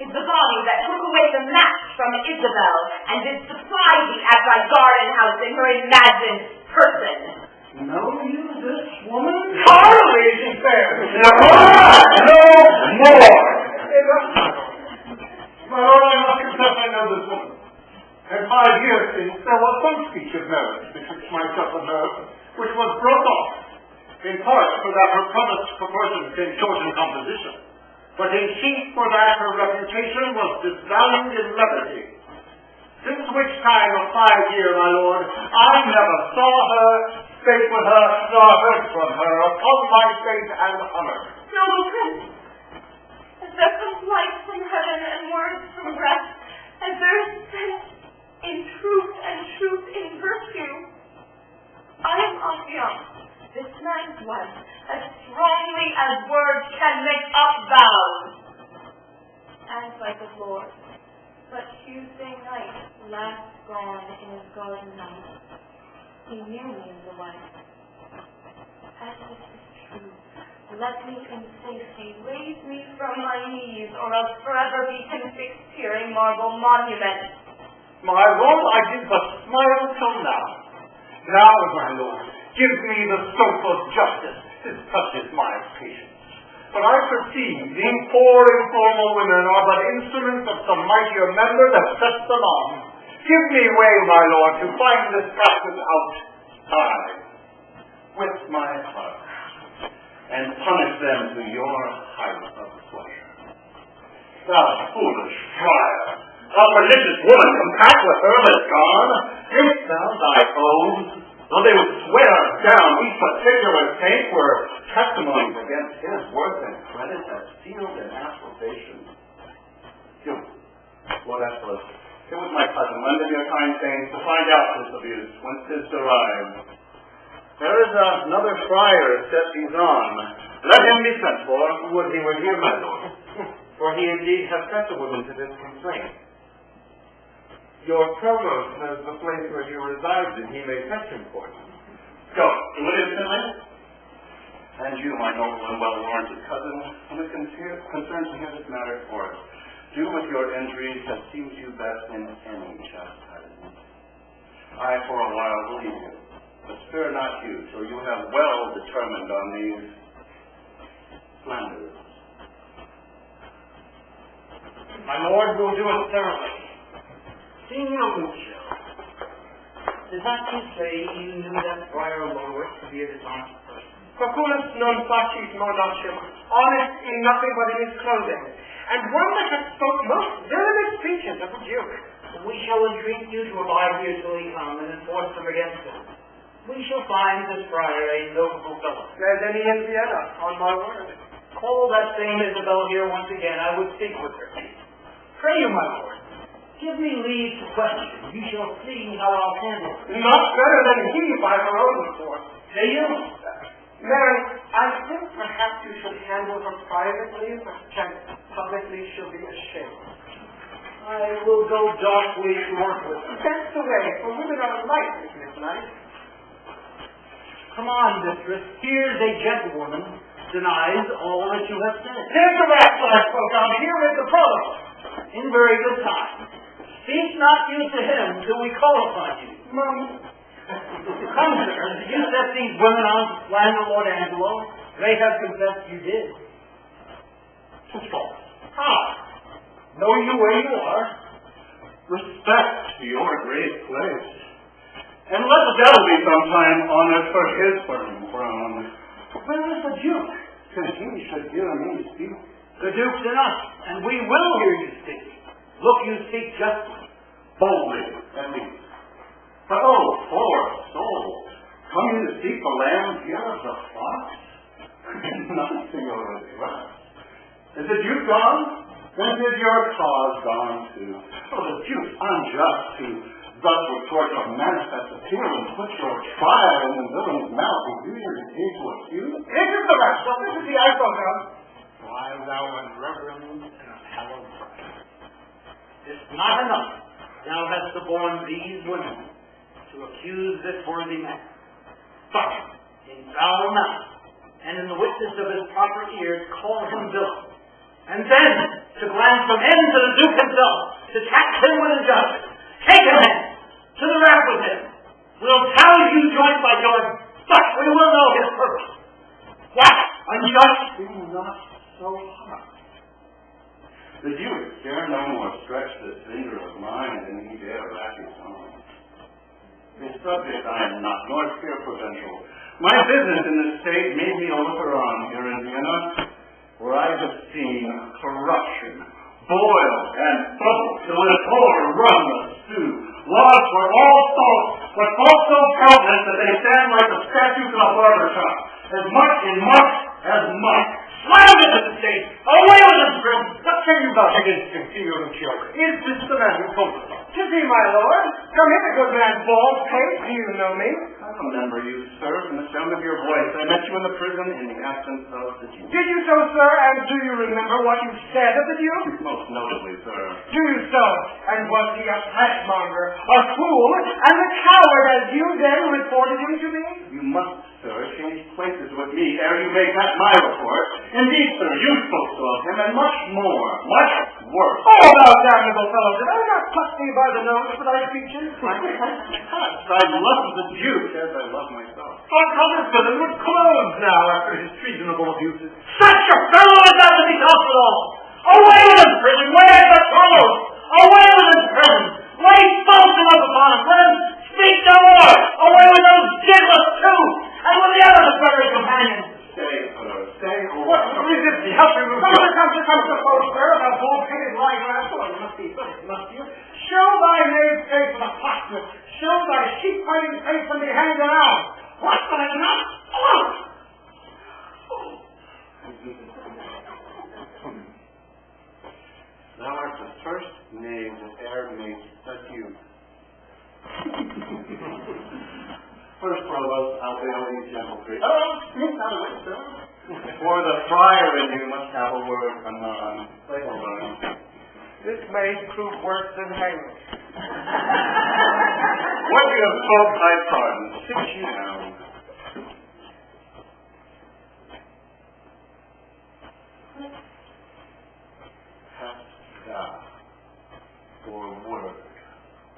is the body that took away the match from Isabel and did supply thee at thy garden house in her imagined person. Know you this woman? Heartily she fares. No more! My lord, I must confess I know this woman. And 5 years since, there was some speech of marriage betwixt myself and her, which was broke off, in part for that her promised proportions in chosen composition, but in chief for that her reputation was disvalued in levity. Since which time of 5 years, my lord, I never saw her, spake with her, nor heard from her, upon my faith and honor. Noble prince, as there comes light from heaven and words from breath, as there is sense in truth and truth in virtue, I am affianced, this man's wife, as strongly as words can make up vows. And by the Lord, but Tuesday night, last gone in his garden house, he knew me as a wife. As this is true, let me in safety raise me from my knees, or else forever be confixed here a marble monument. My lord, I did but smile till now. Now, my lord, give me the soap of justice. This touches my patience. But I perceive these poor informal women are but instruments of some mightier member that sets them on. Give me way, my lord, to find this practice out, I, with my heart, and punish them to your height of pleasure. Thou foolish friar, thou malicious woman, compact with her that's gone, think thou thy oaths, though they would swear us down, each particular saint were testimonies against his worth and credit as sealed in approbation. You, Lord Escalus, it was my cousin, lend him your kind things to find out this abuse, whence 'tis derived. There is another friar set these on. Let him be sent for. Would he were here, my lord, for he indeed has sent a woman to this complaint. Your provost knows the place where you reside, and he may fetch him for you. Go, do it instantly. And you, my noble and well-warranted cousin, when it concerns to hear this matter for us, do with your injuries as seems you best in any chastisement. I for a while will leave you, but spare not you till you have well determined on these slanders. My lord will do it thoroughly. Signor Lucio, Does not you say you knew that Friar Lois to be a dishonest person? Procurus non facit monachum, honest in nothing but in his clothing, and one that hath spoke most villainous speeches of the Duke. We shall entreat you to abide here till he come and enforce them against him. We shall find this friar a notable fellow. There's any in Vienna, on my word. Call that same Isabel here once again. I would speak with her. Pray you, my lord, give me leave to question. You shall see how I'll handle it. Not better than he by her own report. Say you? Mary, I think perhaps you should handle her privately, but publicly she'll be ashamed. I will go darkly to work with her. That's the way, for women are light at midnight. Come on, mistress. Here's a gentlewoman denies all that you have said. Here's the rest that I spoke of. Here is the prologue. In very good time. Speak not you to him till we call upon you. Come, sir, did you set these women on to slander Lord Angelo? They have confessed you did. It's false. How? Know you where you are? Respect to your great place. And let the devil be sometime honored for his firm throne. Where is the Duke? Since he should hear me speak. The Duke's in us, and we will hear you speak. Look, you speak justly. Boldly, at least. But oh, poor soul, come you to seek the lamb here of the fox? Nothing already right. Is the Duke gone? Then is your cause gone too? Oh, the Duke's unjust to thus retort your manifest appeal and put your trial in the villain's mouth and do your deed to accuse? This is the rest. This is the I spoke of. Why thou unreverend and a hallowed pride? It's not enough. Thou hast suborned these women to accuse this worthy man. But in foul mouth and in the witness of his proper ears, call him villain. And then to glance from him to the Duke himself, to tax him with injustice. Take him in, to the rack with him. We'll tally you joint by joint, but we will know his purpose. What? Unjust? Be not so hard. The Duke dare no more stretch this finger of mine than he dare rack his own. The subject I am not, nor fear provincial. My business in this state made me a looker-on here in Vienna, where I have seen corruption boil and bubble till it overrun the stew. Laws for all faults, but faults so countless that they stand like the statues in a barber shop, as much in much as much. Slam into the state! Away with him, Grim! What say you about against him, Signor Lucio? Is this the man who told us? 'Tis he, my lord. Come here, good man, bald pate. Do you know me? I remember you, sir, from the sound of your voice. I met you in the prison in the absence of the Duke. Did you so, sir? And do you remember what you said of the Duke? Most notably, sir. Do you so? And was he a flesh-monger, a fool, and a coward as you then reported him to me? You must, sir, change places with me ere you make that my report. Indeed, sir, you spoke so of him, and much more, much worse. Oh, thou damnable fellow, did I not pluck thee by the nose for thy speeches? I love the Duke as I love myself. Our brother's villain with clothes now after his treasonable abuses. Such a fellow as that to be talked at all! Away with his prison! Where's the fellow? Away with his prison! Lay false enough upon him! Let him speak no more! Away with those giglets too! And with the other Confederate companions! Stay, sir, stay. What is it? Help me, come to folks, sir, thou bull-headed lying rascal. You must be good, must you? Show thy knave face with a posture. Show thy sheep-fighting face and be hanged around. What, but I not? Thou art the first knave that e'er made such use. First provost, I'll bail these gentle creatures. Oh, speak not of it, sir. For the friar in you must have a word anon. Play alone. This may prove worse than hanging. What you have spoke, I pardon. Sit you down. Hast thou, or word,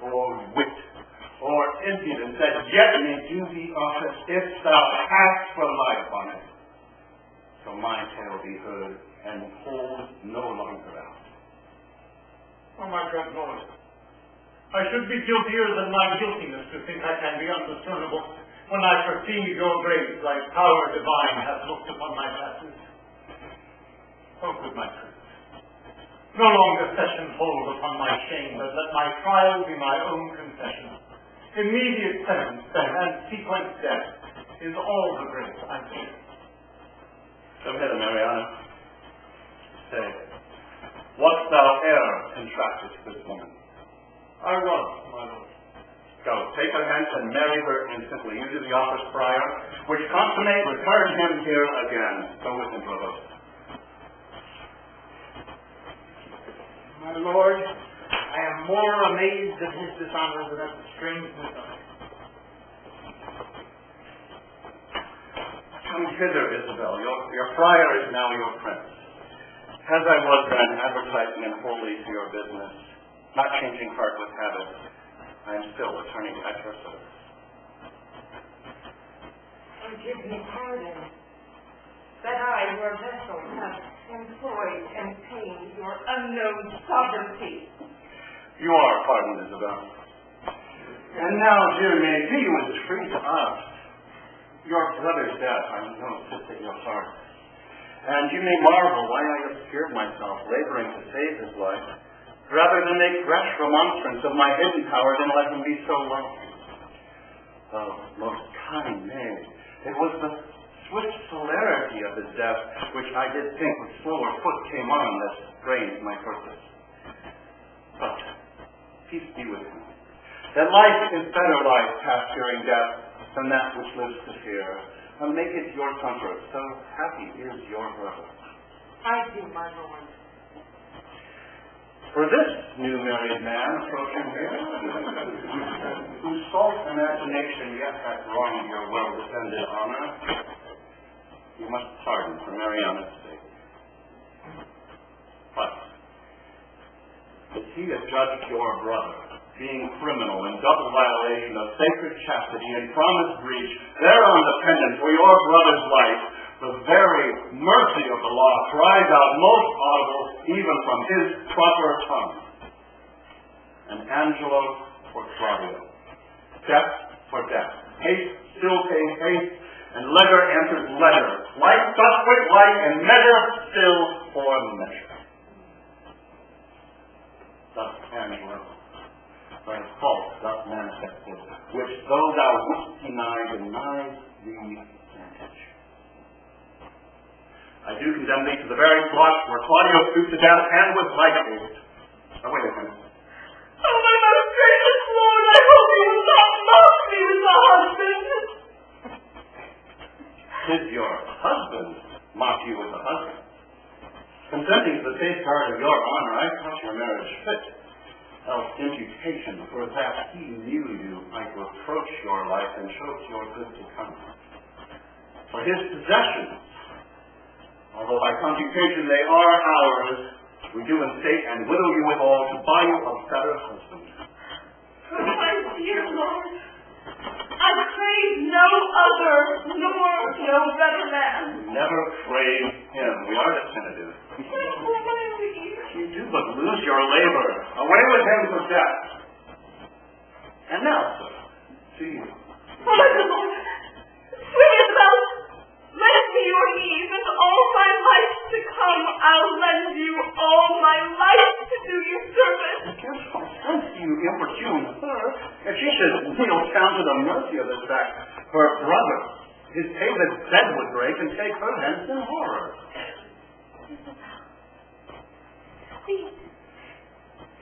or wit, or impudence that yet may do thee office, if thou hast for life on it, so my tale be heard, and hold no longer out. Oh, my good Lord, I should be guiltier than my guiltiness to think I can be undiscernible when I perceive your grace like power divine hath looked upon my passes. Oh, good my Prince, no longer session hold upon my shame, but let my trial be my own confession. Immediate sentence and sequent death is all the grace I seek. Come hither, Mariana. Say, wast thou e'er contracted to this woman? I was, my lord. Go, take her hence and marry her instantly. You do the office prior, which consummate, return him here again. Go with him, brother. My lord, I am more amazed at his dishonor than at the strangeness of it. Come hither, Isabel. Your friar is now your prince. As I was then, advertising and wholly to your business, not changing heart with habit, I am still returning at your service. Give me pardon that I, your vessel, have employed and paid your unknown sovereignty. You are pardoned, Isabel. And now, dear maid, be you free to us. Your brother's death, I know, sits at your heart. And you may marvel why I obscured myself, laboring to save his life, rather than make rash remonstrance of my hidden power than let him be so long. Oh, most kind maid, it was the swift celerity of his death, which I did think with slower foot came on, that strained my purpose. But peace be with him. That life is better life past fearing death than that which lives to fear. And make it your comfort, so happy is your brother. I do, my lord. For this new married man approaching here, whose false imagination yet hath wronged your well-defended honor, you must pardon for Mariana's sake. But if he adjudged your brother being criminal in double violation of sacred chastity and promise breach, thereon dependent for your brother's life, the very mercy of the law cries out most audible even from his proper tongue. And Angelo for Claudio. Death for death. Haste still pays haste, and letter answers letter. Like doth with like, and measure still for measure. Thus Angelo, thy fault doth manifested, which though thou wouldst deny, denies thee vantage. I do condemn thee to the very spot where Claudio stooped to death, and with like haste. Now wait a minute. Oh, my most gracious lord, I hope you will not mock me with the husband. Did your husband mock you with a husband? Consenting to the safeguard of your honor, I thought your marriage fit. Else imputation for that he knew you might reproach your life and choke your good to come. For his possessions, although by computation they are ours, we do instate and widow you withal to buy you a better husband. Oh, my dear lord, I crave no other, nor no better man. Never crave him. We are definitive. You do but lose your labor. Away with him for death. And now, sir, to you. Oh, my good lord, sweet Isabel, lend me your knees, and all my life to come I'll lend you all my life to do you service. Just what sense do you importune her? If she should kneel down to the mercy of this fact, her brother, his hated bed would break and take her hence in horror. Sweet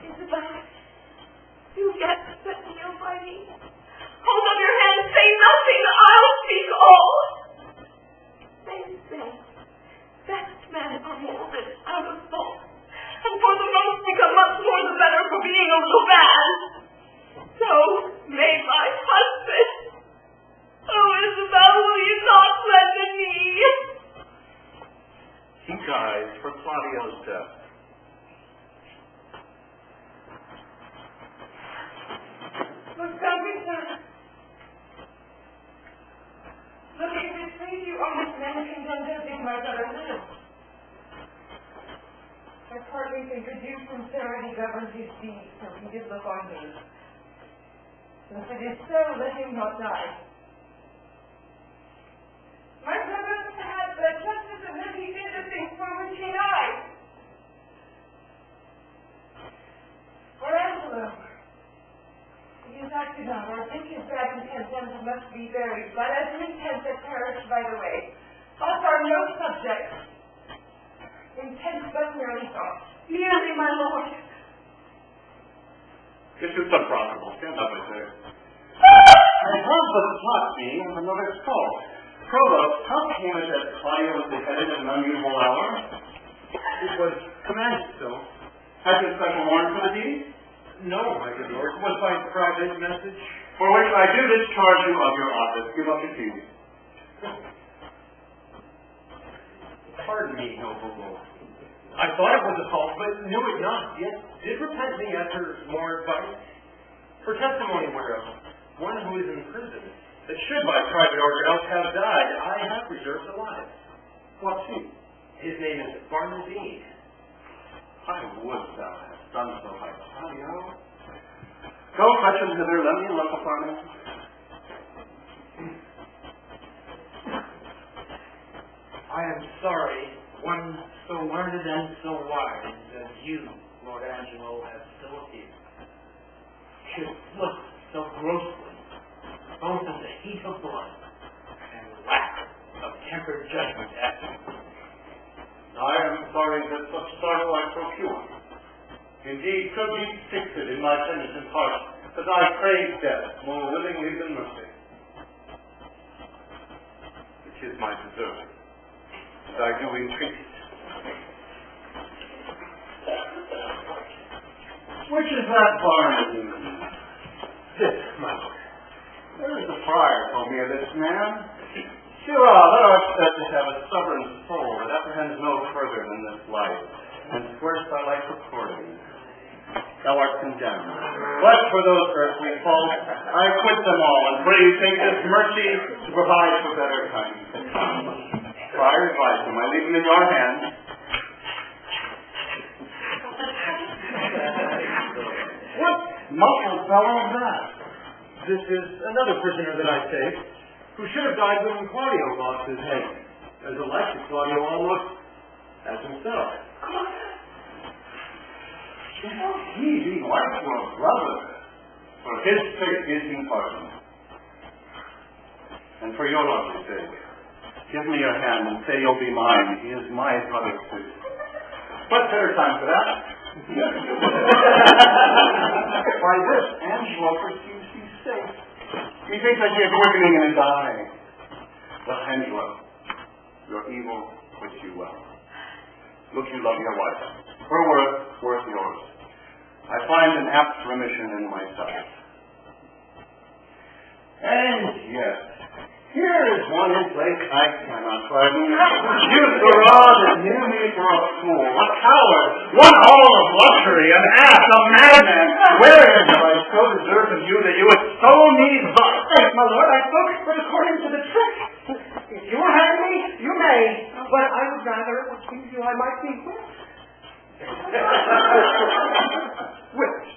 Isabel, you yet set kneel by me. Hold up your hand, say nothing, I'll speak all. They say best men are molded out of fault, and for the most become much more the better for being a little bad. So may my husband. Oh, Isabel, will you not lend a knee? He dies for Claudio's death. Look down, sir. Look, if it please you, honest men condemn their being my brother live. I partly think a due sincerity governs his deeds, so he did look on me. If it is so, let him not die. My purpose had the justice of that he did the things for which he died. For Angelo, he is acted on, or I think his bad intent and must be buried, but as an intent that perished by the way, us are no subjects. Intent but merely thought. Merely, my lord. Issue subprofitable. Stand up, I say. I have but taught me of another skull. Provost, how came it that Claudia was beheaded at an unusual hour? It was commanded so. Had you special warrant for the deed? No, my good lord. It was by private message. For which I do discharge you of your office. Give up your keys. Pardon me, noble lord. I thought it was a fault, but knew it not, yet did repent me after more advice. For testimony whereof, one who is in prison, that should by private order else have died, I have reserved alive. What's he? His name is Barnaby. I would thou hadst done so, my Claudio. Go fetch him hither, let me look upon him. I am sorry one so learned and so wise as you, Lord Angelo, have still appeared, should slip so grossly, both in the heat of blood and lack of tempered judgment afterwards. I am sorry that such sorrow I procure. Indeed, so deep fixed in my penitent heart that I crave death more willingly than mercy. Which is my desert, and I do entreat it. Which is that Barnaby? This, my lord. There is a friar told me of this man. Sirrah, thou art said to have a stubborn soul that apprehends no further than this life, and swears thy life recording. Thou art condemned. But for those earthly faults, I quit them all, and pray you take this mercy to provide for better times to come. Friar, advise him. I leave him in your hands. What muffled fellow is that? This is another prisoner that I take, who should have died when Claudio lost his head. As elected Claudio almost as himself. If he be like your brother, for his sake is he pardoned. And for your lovely sake, give me your hand and say you'll be mine. He is my brother too. What better time for that? By this, Angelo perceives he's safe. He thinks that he is quickening and dying. But Angelo, your evil quits you well. Look, you love your wife. Her worth yours. I find an apt remission in my sight. And yet, here is one in place I cannot pardon. You Sirrah that knew me for a fool, a coward, one all of luxury, an ass, a madman. Wherein have I so deserved of you that you would so need thus? Yes, my lord, I spoke but according to the trick. If you will hang me, you may, but I would rather it would please you I might be whipped. Whipped.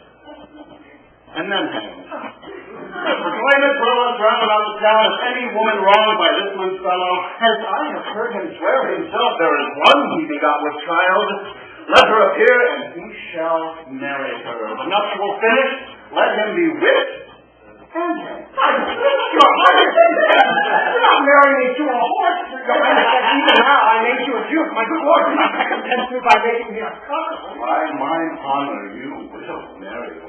And then hanged. Proclaim it round about the town if any woman wronged by this loose fellow, as I have heard him swear himself there is one he begot with child, let her appear and he shall marry her. The nuptial finished, let him be whipped and hanged. I bless your heart! Do not marry me to a horse. Even now I made you a duke. My good lord, do not recompense me by making me a constable. By mine honor, you will marry her.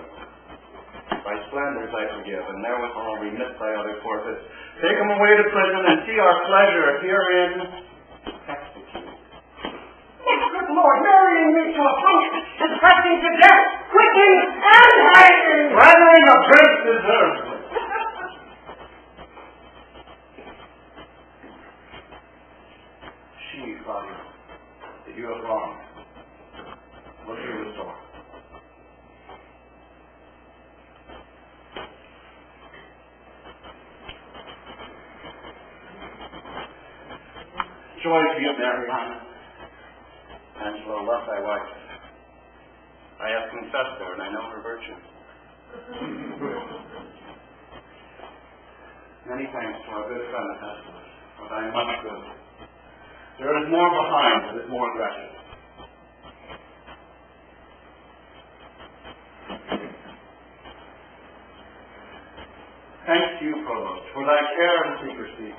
By slanders I forgive, and therewithal remit thy other forfeits. Take him away to prison, and see our pleasure herein execute. My good lord, marrying me to a punk is pressing to death, whipping, and hanging. Flattering a prince deserves it. She, Claudia, that you have wronged, look to restore. Joy to you, Mariana. Angelo, love thy wife. I have confessed her, and I know her virtue. Many thanks to our good friend Augustus for thy much good. There is more behind that is more gracious. Thanks to you, Provost, for thy care and secrecy.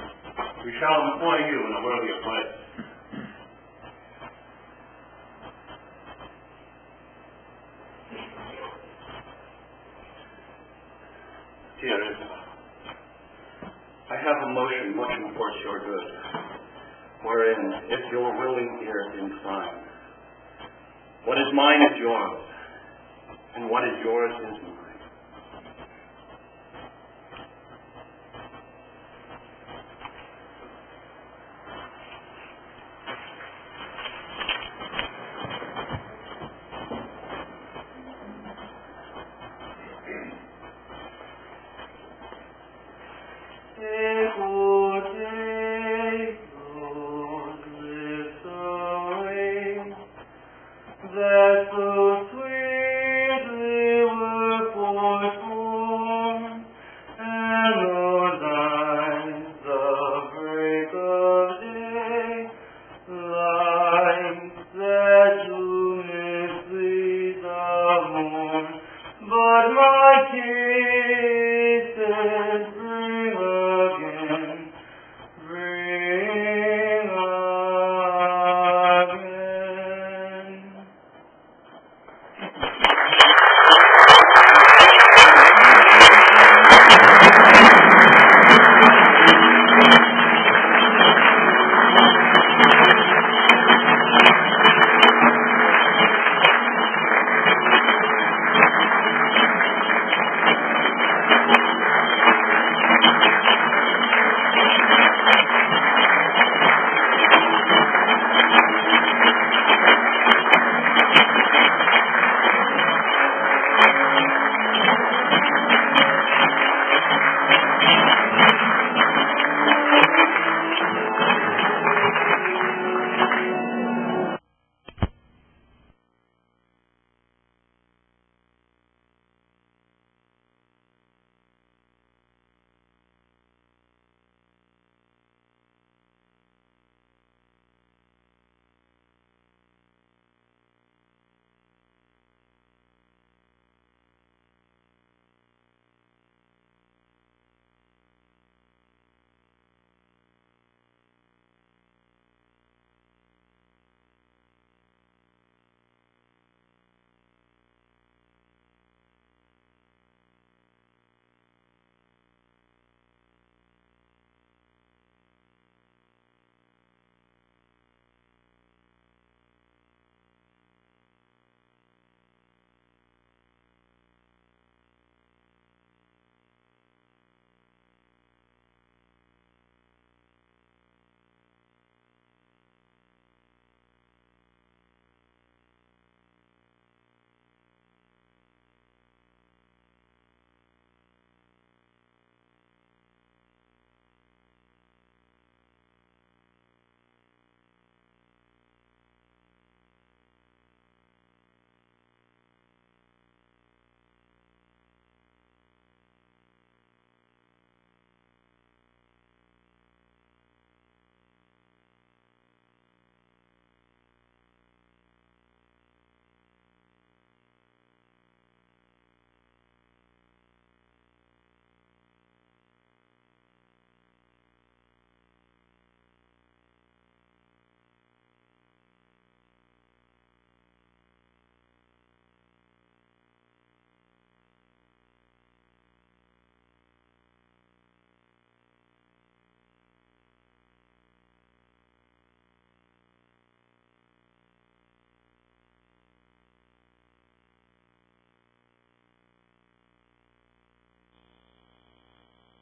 We shall employ you in a worthier place. Dear Isabel, I have a motion working towards your good, wherein, if your willing ear incline, what is mine is yours, and what is yours is mine. That's so sweet.